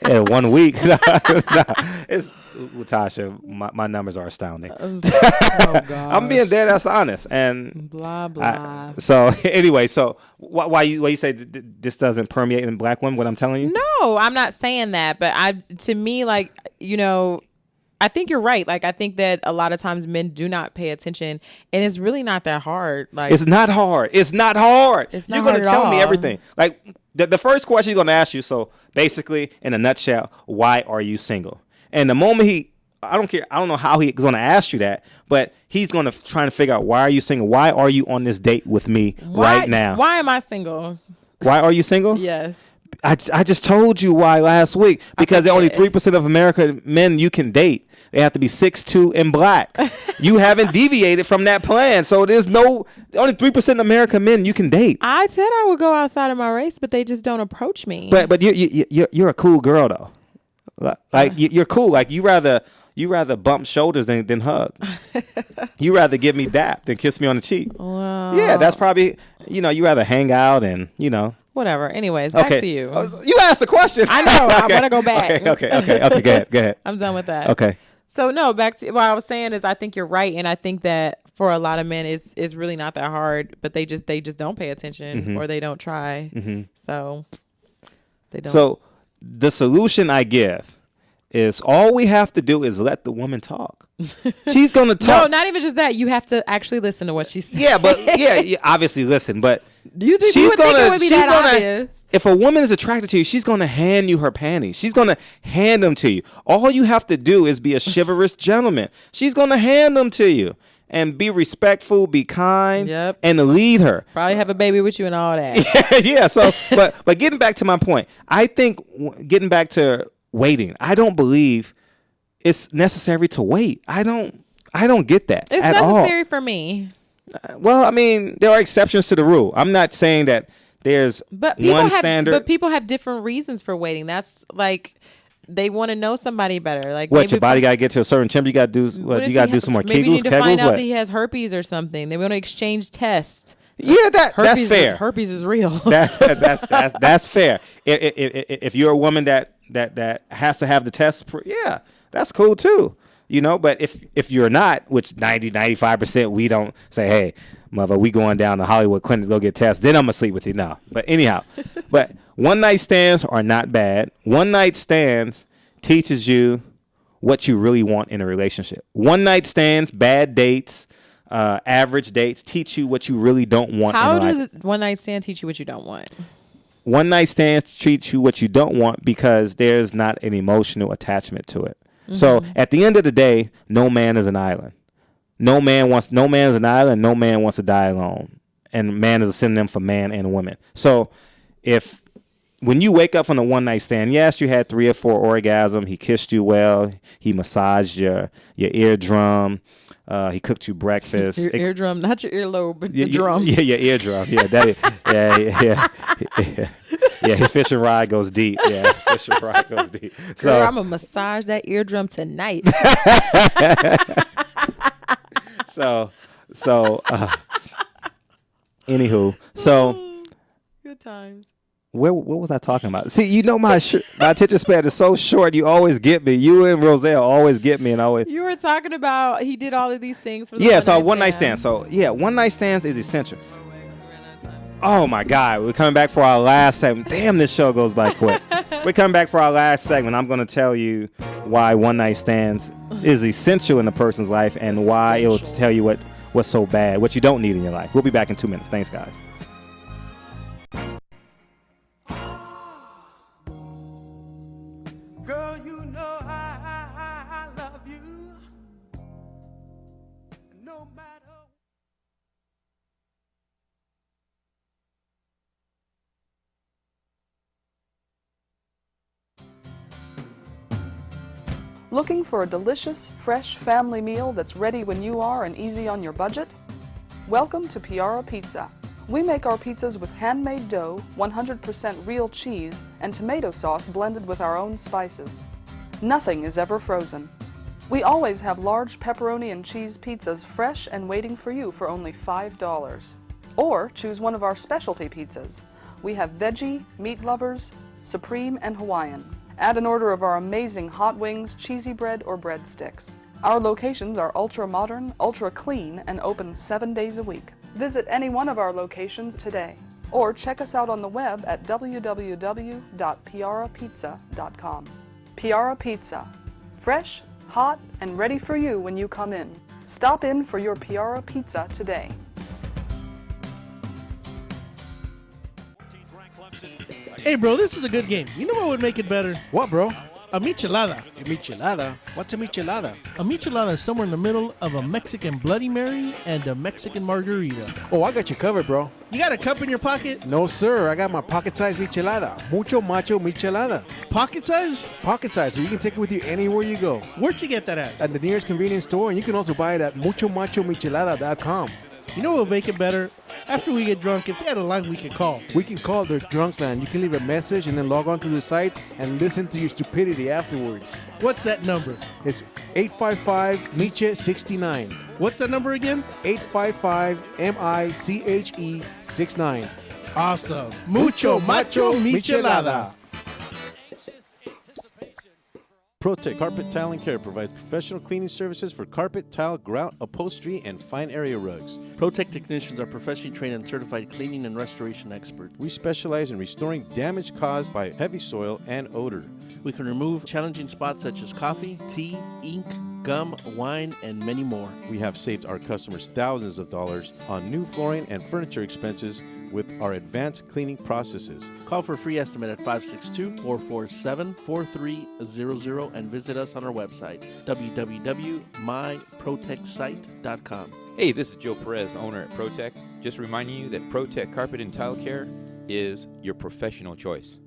Yeah, 1 week. It's Latasha. My numbers are astounding. Oh, gosh. I'm being dead ass honest, and blah blah. So anyway, so why you say this doesn't permeate in black women? What I'm telling you? No, I'm not saying that, but to me, like, you know, I think you're right. Like, I think that a lot of times men do not pay attention, and it's really not that hard. Like, it's not hard. It's not hard. You're going to tell me everything. Like, the first question he's going to ask you. So basically, in a nutshell, why are you single? And the moment I don't care. I don't know how he's going to ask you that, but he's going to try to figure out, why are you single? Why are you on this date with me right now? Why am I single? Why are you single? Yes. I just told you why last week. Because only 3% of American men you can date. They have to be 6'2" and black. You haven't deviated from that plan. So there's only 3% of American men you can date. I said I would go outside of my race, but they just don't approach me. But you're a cool girl though. Like you're cool. Like you rather bump shoulders than hug. You rather give me dap than kiss me on the cheek. Wow. Yeah, that's probably you rather hang out and Whatever. Anyways, back to you. You asked the question. I know. I want to go back. Okay. Go ahead. I'm done with that. Okay. So no, back to what I was saying is I think you're right, and I think that for a lot of men it's really not that hard, but they just don't pay attention or they don't try. So they don't. So the solution I give is all we have to do is let the woman talk. She's gonna talk. No, not even just that. You have to actually listen to what she says. Yeah, but obviously listen. But do you think it would be that obvious? If a woman is attracted to you, she's gonna hand you her panties. She's gonna hand them to you. All you have to do is be a chivalrous gentleman. She's gonna hand them to you. And be respectful, be kind, and lead her. Probably have a baby with you and all that. Yeah. So, but getting back to my point, I think getting back to waiting, I don't believe it's necessary to wait. I don't get that It's at necessary all. For me. Well, I mean, there are exceptions to the rule. I'm not saying that there's one standard. But people have different reasons for waiting. That's like they want to know somebody better. Like what, your body got to get to a certain temperature? You got to do what? You got to do some more maybe Kegels, you need to Kegels, find out what? that he has herpes or something. They want to exchange tests. Yeah, that's fair. Herpes is real. That's fair. If you're a woman that has to have the test, yeah, that's cool too. But if you're not, which 95% we don't say, hey, mother, we going down to Hollywood Clinic to go get tests, then I'm going to sleep with you. No. But anyhow, but one night stands are not bad. One night stands teaches you what you really want in a relationship. One night stands, bad dates, average dates teach you what you really don't want. How does one night stand teach you what you don't want? One night stands teach you what you don't want because there's not an emotional attachment to it. So at the end of the day, no man is an island. No man is an island. No man wants to die alone. And man is a synonym for man and woman. So when you wake up from a one night stand, yes, you had 3 or 4 orgasms. He kissed you well. He massaged your eardrum. He cooked you breakfast. Your eardrum, not your earlobe, but the drum. Yeah, your eardrum. Yeah, yeah. His fishing rod goes deep. Yeah, his fishing rod goes deep. So girl, I'm gonna massage that eardrum tonight. Anywho, good times. What was I talking about? See, my attention span is so short. You always get me. You and Roselle always get me, and always. You were talking about he did all of these things for the one night stand. So one night stands is essential. Oh my God, we're coming back for our last segment. Damn, this show goes by quick. We're coming back for our last segment. I'm going to tell you why one night stands is essential in a person's life and why it will tell you what's so bad, what you don't need in your life. We'll be back in 2 minutes. Thanks, guys. Girl, you know I love you. No matter. Looking for a delicious, fresh family meal that's ready when you are and easy on your budget? Welcome to Piara Pizza. We make our pizzas with handmade dough, 100% real cheese, and tomato sauce blended with our own spices. Nothing is ever frozen. We always have large pepperoni and cheese pizzas fresh and waiting for you for only $5. Or choose one of our specialty pizzas. We have veggie, meat lovers, supreme, and Hawaiian. Add an order of our amazing hot wings, cheesy bread, or breadsticks. Our locations are ultra-modern, ultra-clean, and open 7 days a week. Visit any one of our locations today, or check us out on the web at www.piarapizza.com. Piara Pizza. Fresh, hot, and ready for you when you come in. Stop in for your Piara Pizza today. Hey, bro, this is a good game. You know what would make it better? What, bro? A michelada. A michelada? What's a michelada? A michelada is somewhere in the middle of a Mexican Bloody Mary and a Mexican margarita. Oh, I got you covered, bro. You got a cup in your pocket? No, sir. I got my pocket-sized michelada. Mucho macho michelada. Pocket size? Pocket size, so you can take it with you anywhere you go. Where'd you get that at? At the nearest convenience store, and you can also buy it at muchomachomichelada.com. You know what will make it better? After we get drunk, if they had a line we can call. We can call their drunk line. You can leave a message and then log on to the site and listen to your stupidity afterwards. What's that number? It's 855-MICHE-69. What's that number again? 855-MICHE-69. Awesome. Mucho macho michelada. ProTech Carpet Tile and Care provides professional cleaning services for carpet, tile, grout, upholstery, and fine area rugs. ProTech technicians are professionally trained and certified cleaning and restoration experts. We specialize in restoring damage caused by heavy soil and odor. We can remove challenging spots such as coffee, tea, ink, gum, wine, and many more. We have saved our customers thousands of dollars on new flooring and furniture expenses with our advanced cleaning processes. Call for a free estimate at 562-447-4300 and visit us on our website, www.myprotechsite.com. Hey, this is Joe Perez, owner at ProTech. Just reminding you that ProTech Carpet and Tile Care is your professional choice.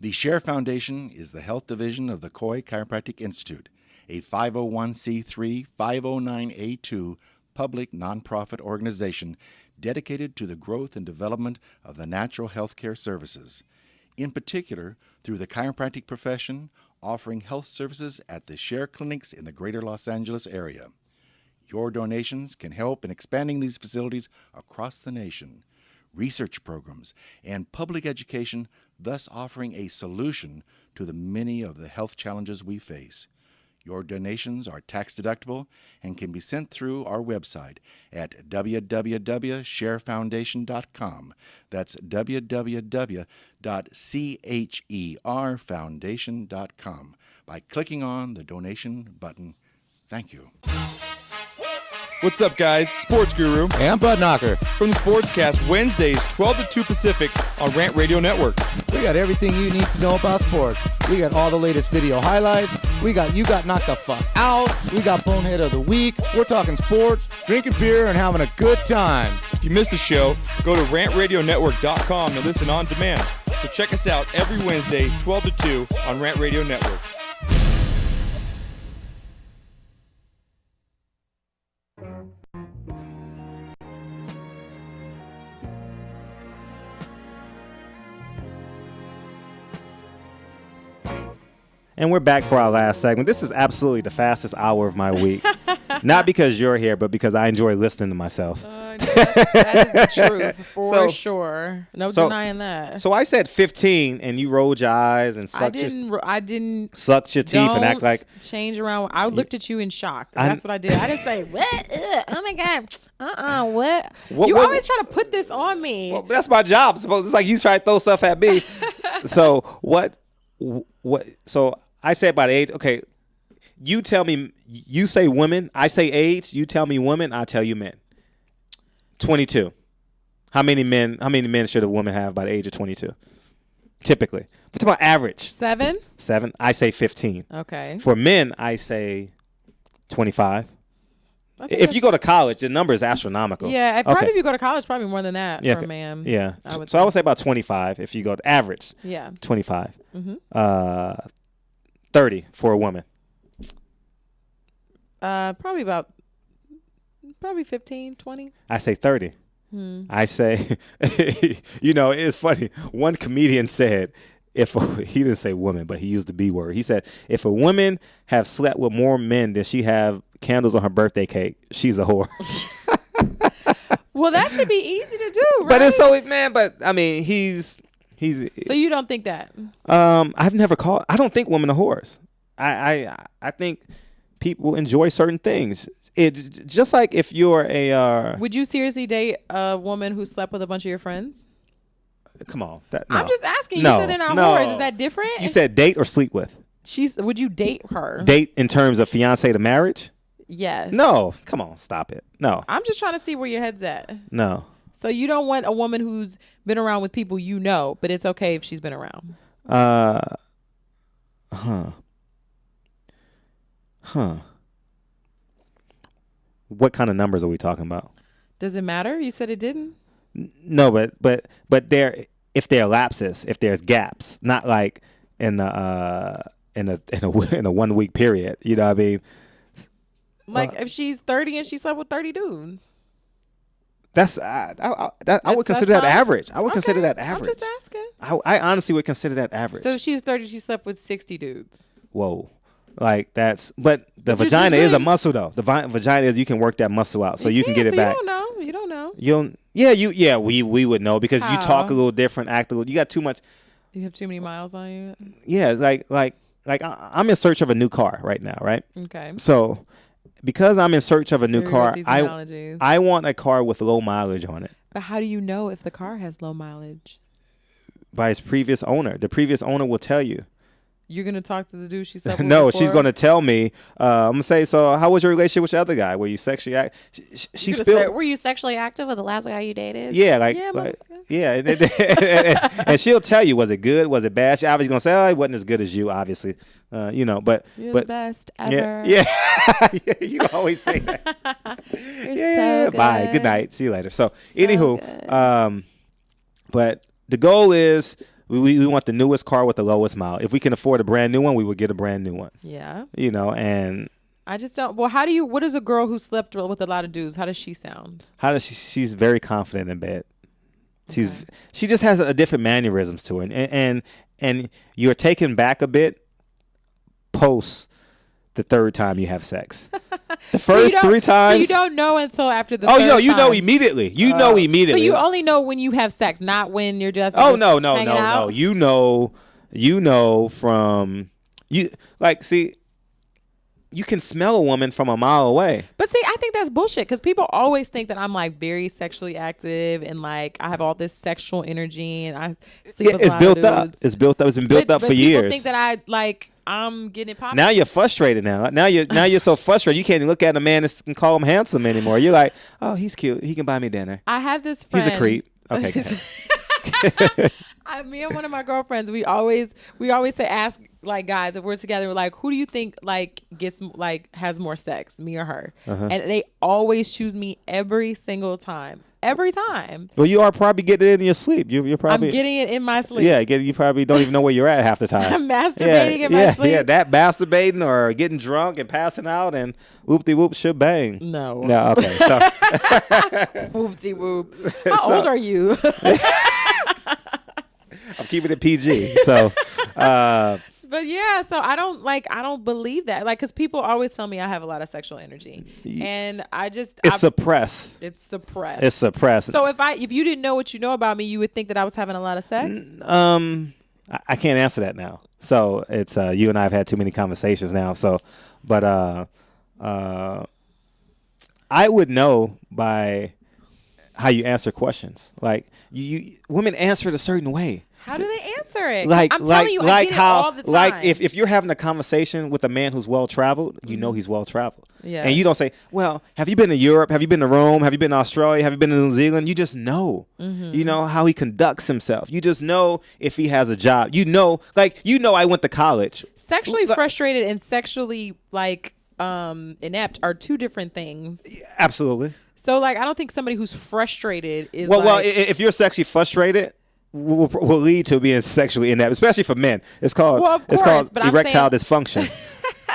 The Share Foundation is the health division of the Coy Chiropractic Institute, a 501c3 509A2 public nonprofit organization dedicated to the growth and development of the natural health care services, in particular through the chiropractic profession, offering health services at the Share clinics in the greater Los Angeles area. Your donations can help in expanding these facilities across the nation, research programs, and public education, thus offering a solution to the many of the health challenges we face. Your donations are tax deductible and can be sent through our website at www.sharefoundation.com. That's www.cherfoundation.com by clicking on the donation button. Thank you. What's up, guys? Sports Guru and Bud Knocker from the Sportscast, Wednesdays, 12 to 2 Pacific on Rant Radio Network. We got everything you need to know about sports. We got all the latest video highlights. We got You Got Knocked the Fuck Out. We got Bonehead of the Week. We're talking sports, drinking beer, and having a good time. If you missed the show, go to rantradionetwork.com to listen on demand. So check us out every Wednesday, 12 to 2 on Rant Radio Network. And we're back for our last segment. This is absolutely the fastest hour of my week. Not because you're here, but because I enjoy listening to myself. That is the truth, for sure. No denying that. So I said 15, and you rolled your eyes and I didn't sucked your teeth and act like change around. I looked at you in shock. That's what I did. I didn't say what. Oh my god. What? You always try to put this on me. Well, that's my job. It's like you try to throw stuff at me. So what? So I said by the age. Okay, you tell me. You say women. I say age. You tell me women. I tell you men. 22. How many men should a woman have by the age of 22? Typically, what's about average? 7. I say 15. Okay. For men, I say 25. If you go to college, the number is astronomical. Yeah, probably if you go to college, probably more than that for a man. Yeah. I would say about 25 if you go to average. Yeah. 25. Mm-hmm. 30 for a woman. Probably 15, 20. I say 30. I say, it's funny. One comedian said, he didn't say woman, but he used the B word. He said, if a woman have slept with more men than she have candles on her birthday cake, she's a whore. Well, that should be easy to do, right? But it's so, man, he's. So you don't think that? I don't think women are whores. I think people enjoy certain things. It just like if you're a. Would you seriously date a woman who slept with a bunch of your friends? Come on, I'm just asking. You said they're not whores. Is that different? You said date or sleep with. Would you date her? Date in terms of fiance to marriage? Yes. No, come on, stop it. No. I'm just trying to see where your head's at. No. So you don't want a woman who's been around with people but it's okay if she's been around. Huh. What kind of numbers are we talking about? Does it matter? You said it didn't. No, but there, if there are lapses, if there's gaps, not like in a 1 week period. You know what I mean? Like if she's 30 and she slept with 30 dudes. That's I would consider that average. I would consider that average. I'm just asking. I honestly would consider that average. So if she was 30, she slept with 60 dudes. Whoa. Like that's, but the But vagina is a really- muscle though. The vagina is, you can work that muscle out, so you can get it back. You don't know. You don't know. We would know because you talk a How? little different, act a little. You got too much. You have too many miles on you. Yeah, I'm in search of a new car right now, right? Okay. So because I'm in search of a new Here we go car, with these analogies. I want a car with low mileage on it But how do you know if the car has low mileage? by its previous owner. The previous owner will tell you. You're gonna talk to the dude she slept with. No, before? she's gonna tell me. I'm gonna say, so how was your relationship with the other guy? Were you sexually she You're gonna spilled. say, were you sexually active with the last guy you dated? Yeah, and she'll tell you, was it good? Was it bad? She obviously gonna say, oh, it wasn't as good as you, obviously. But You're but the best ever. Yeah, you always say that. You're Yeah, so bye. good. Good night. See you later. So anywho, but the goal is we want the newest car with the lowest mile. If we can afford a brand new one, we would get a brand new one. Yeah. And I just don't. Well, what is a girl who slept with a lot of dudes? How does she sound? how does she's very confident in bed. She just has a different mannerisms to her, and you're taken back a bit post the third time you have sex. The first 3 times. So you don't know until after the. Oh, third you know time. immediately. You know immediately. So you only know when you have sex, not when you're just. Oh just no. hanging out? You know from you see. You can smell a woman from a mile away. But see, I think that's bullshit because people always think that I'm like very sexually active and like I have all this sexual energy and I sleep with a It's lot built of up. dudes. It's built up. It's been built up but for people years. think that I'm getting it popping. Now you're frustrated. Now you're so frustrated you can't even look at a man and call him handsome anymore. You're like, oh, he's cute. He can buy me dinner. I have this friend. He's a creep. Okay. Go ahead. Me and one of my girlfriends, we always say, ask like guys if we're together, we're like, who do you think like gets like has more sex, me or her? Uh-huh. And they always choose me every single time. Every time. Well, you are probably getting it in your sleep. You're probably. I'm getting it in my sleep. Yeah, you probably don't even know where you're at half the time. I'm masturbating in my sleep. Yeah, that masturbating or getting drunk and passing out and whoop-de-whoop shebang. No. Okay. So. Whoop-de-whoop. How old are you? I'm keeping it PG. So. But yeah, so I don't believe that. Like, because people always tell me I have a lot of sexual energy. And It's suppressed. It's suppressed. It's suppressed. So if you didn't know what you know about me, you would think that I was having a lot of sex? I can't answer that now. So it's you and I have had too many conversations now. So, but I would know by how you answer questions. Like you women answer it a certain way. How do they answer it? Like I'm telling you, I get it all the time. Like if you're having a conversation with a man who's well traveled, you know he's well traveled. Yeah. And you don't say, well, have you been to Europe? Have you been to Rome? Have you been to Australia? Have you been to New Zealand? You just know. Mhm. You know how he conducts himself. You just know if he has a job. You know I went to college. Sexually frustrated and sexually inept are two different things. Absolutely. So I don't think somebody who's frustrated is Well, if you're sexually frustrated, will lead to being sexually inept, especially for men. It's called but I'm erectile saying- dysfunction.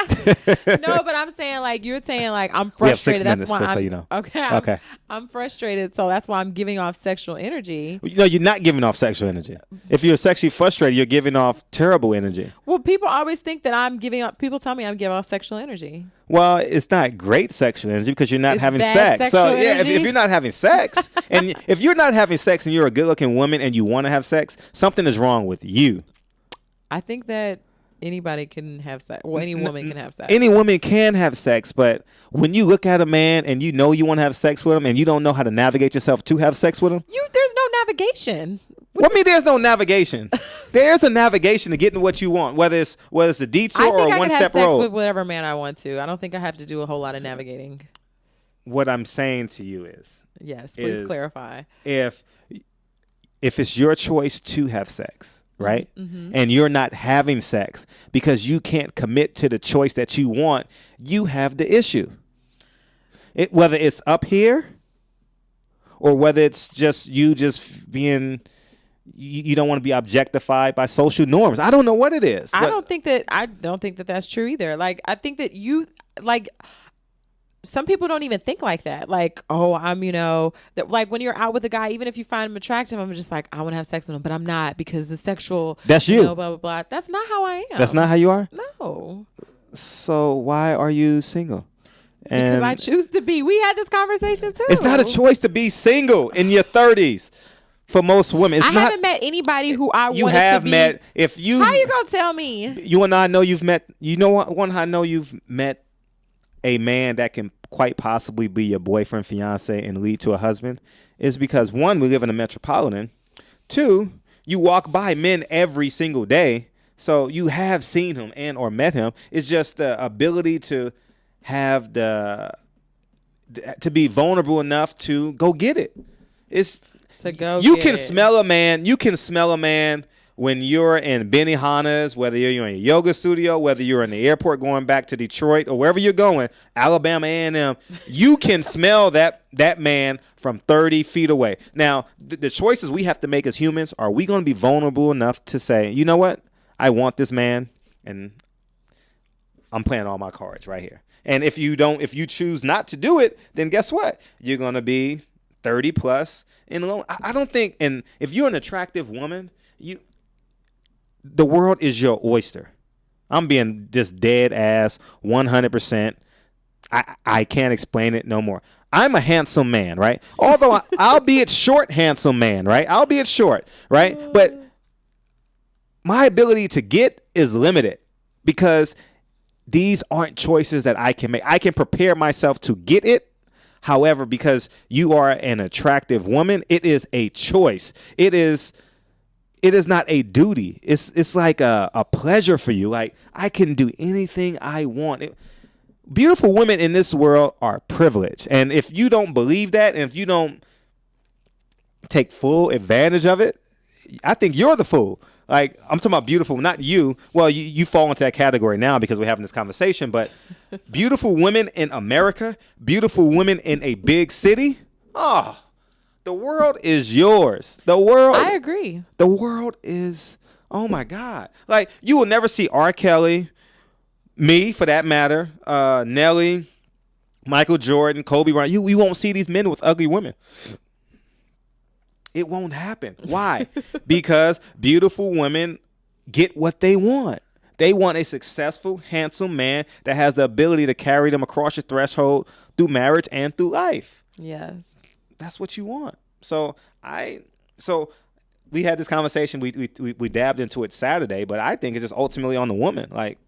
No, but I'm saying you're saying I'm We have 6 frustrated. That's minutes, why just so I'm you know. okay. I'm frustrated, so that's why I'm giving off sexual energy. No, you're not giving off sexual energy. If you're sexually frustrated, you're giving off terrible energy. Well, people always think that I'm giving up. People tell me I'm giving off sexual energy. Well, it's not great sexual energy because you're not It's having bad sex. So sexual yeah, if energy? you're not having sex, and if you're not having sex, and you're a good-looking woman and you want to have sex, something is wrong with you. I think that anybody can have sex. Well, any woman can have sex. Any woman can have sex, but when you look at a man and you know you want to have sex with him, and you don't know how to navigate yourself to have sex with him, There's no navigation. What I mean, there's no navigation. There's a navigation to getting what you want, whether it's a detour I or think a I can have one-step sex road. with whatever man I want to. I don't think I have to do a whole lot of navigating. What I'm saying to you is, Yes, please clarify. If it's your choice to have sex, right? Mhm. And you're not having sex because you can't commit to the choice that you want, you have the issue. Whether it's up here or whether it's just you just being, you don't want to be objectified by social norms. I don't know what it is. I don't think that that's true either. Like, I think that some people don't even think like that. Like, oh, that, like, when you're out with a guy, even if you find him attractive, I'm just like, I want to have sex with him, but I'm not because the sexual. That's you. Blah blah blah. That's not how I am. That's not how you are? No. So why are you single? Because I choose to be. We had this conversation too. It's not a choice to be single in your 30s. For most women, it's I not. haven't met anybody who I You wanted have to be. met. If you, How you gonna tell me? you and I know you've met. You know what? One, I know you've met a man that can quite possibly be your boyfriend, fiance, and lead to a husband. Is because one, we live in a metropolitan. Two, you walk by men every single day, so you have seen him and or met him. It's just the ability to have to be vulnerable enough to go get it. It's to go. You get can it. smell a man. You can smell a man when you're in Benihana's, whether you're in a yoga studio, whether you're in the airport going back to Detroit or wherever you're going, Alabama A&M. You can smell that man from 30 feet away. Now, the choices we have to make as humans, are we going to be vulnerable enough to say, you know what? I want this man, and I'm playing all my cards right here. And if you choose not to do it, then guess what? You're going to be 30 plus and alone. I don't think, and if you're an attractive woman, the world is your oyster. I'm being just dead ass 100%. I can't explain it no more. I'm a handsome man, right? Although albeit short handsome man, right? Albeit short, right? But my ability to get is limited because these aren't choices that I can make. I can prepare myself to get it. However, because you are an attractive woman, it is a choice. It is not a duty. It's like a pleasure for you. Like, I can do anything I want. Beautiful women in this world are privileged. And if you don't believe that, and if you don't take full advantage of it, I think you're the fool. Like, I'm talking about beautiful, not you. Well, you fall into that category now because we're having this conversation. But beautiful women in America, beautiful women in a big city, the world is yours. The world. I agree. The world is, oh my God. Like, you will never see R. Kelly, me for that matter, Nelly, Michael Jordan, Kobe Bryant. You won't see these men with ugly women. It won't happen. Why? Because beautiful women get what they want. They want a successful, handsome man that has the ability to carry them across your threshold through marriage and through life. Yes. That's what you want. So we had this conversation. We dabbed into it Saturday, but I think it's just ultimately on the woman. Like,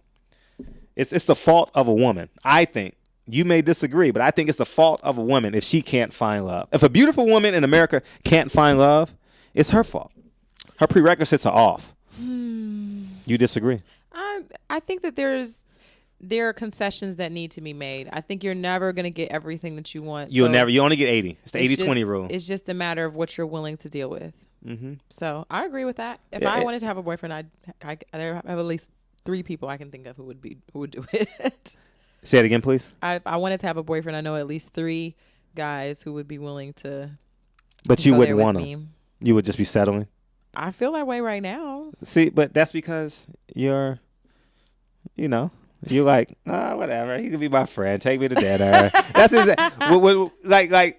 it's the fault of a woman. I think. You may disagree, but I think it's the fault of a woman if she can't find love. If a beautiful woman in America can't find love, it's her fault. Her prerequisites are off. You disagree? I think that there are concessions that need to be made. I think you're never going to get everything that you want. You only get 80. It's the 80-20 rule. It's just a matter of what you're willing to deal with. Mm-hmm. So I agree with that. If I wanted to have a boyfriend, I have at least 3 people I can think of who would do it. Say it again, please. I wanted to have a boyfriend. I know at least 3 guys who would be willing to. But you go wouldn't there want with them. me. You would just be settling. I feel that way right now. See, but that's because you're like, whatever. He could be my friend. Take me to dinner. That's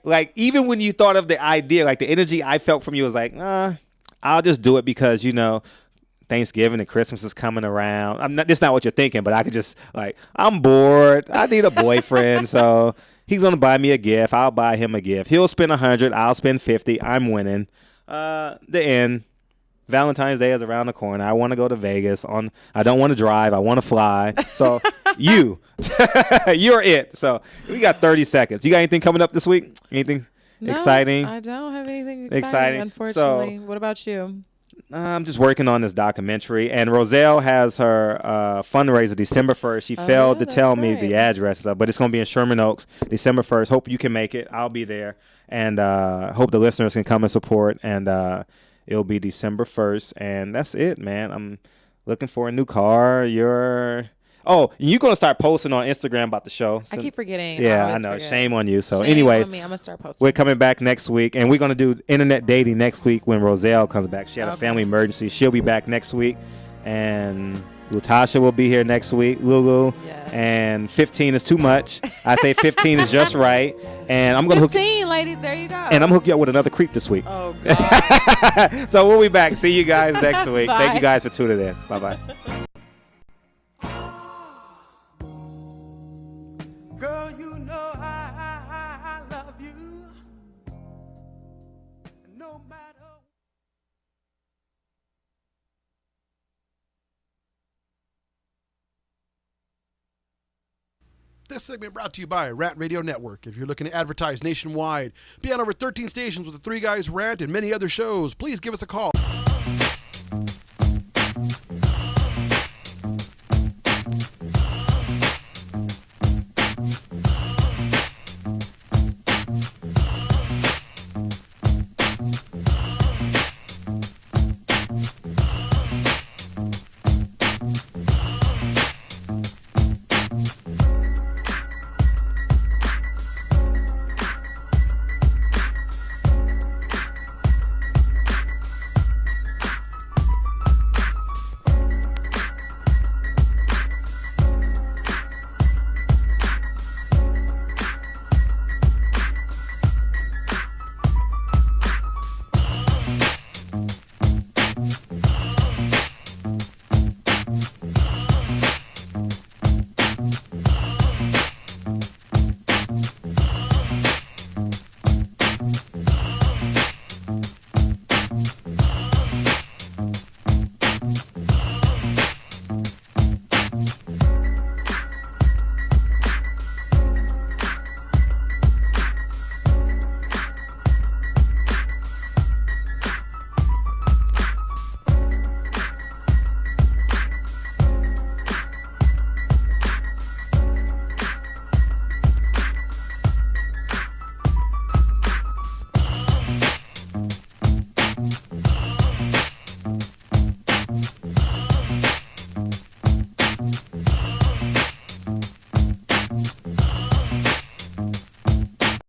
like even when you thought of the idea, like the energy I felt from you was like, I'll just do it because Thanksgiving and Christmas is coming around. That's not what you're thinking, but I could just I'm bored. I need a boyfriend, so he's gonna buy me a gift. I'll buy him a gift. He'll spend 100. I'll spend 50. I'm winning. The end. Valentine's Day is around the corner. I want to go to Vegas. I don't want to drive. I want to fly. So you're it. So we got 30 seconds. You got anything coming up this week? Anything exciting? I don't have anything exciting. Unfortunately. What about you? I'm just working on this documentary, and Roselle has her fundraiser December 1st. She failed to tell me the address, but it's going to be in Sherman Oaks, December 1st. Hope you can make it. I'll be there, and hope the listeners can come and support. And It'll be December 1st, and that's it, man. I'm looking for a new car. You're going to start posting on Instagram about the show. I keep forgetting. Yeah, I I know. forget. Shame on you. So, Shame anyways, on me. I'm gonna start posting. we're coming back next week, and we're going to do internet dating next week when Roselle comes back. She had a family emergency. She'll be back next week, and Latasha will be here next week. Lulu, and 15 is too much. I say 15 is just right, and I'm going to hook 15, ladies. There you go. and I'm hooking you up with another creep this week. Oh God. So we'll be back. See you guys next week. Thank you Bye. guys for tuning in. Bye-bye. Girl, you know I love you. No matter. This segment brought to you by Rant Radio Network. If you're looking to advertise nationwide, be on over 13 stations with the Three Guys Rant and many other shows, please give us a call.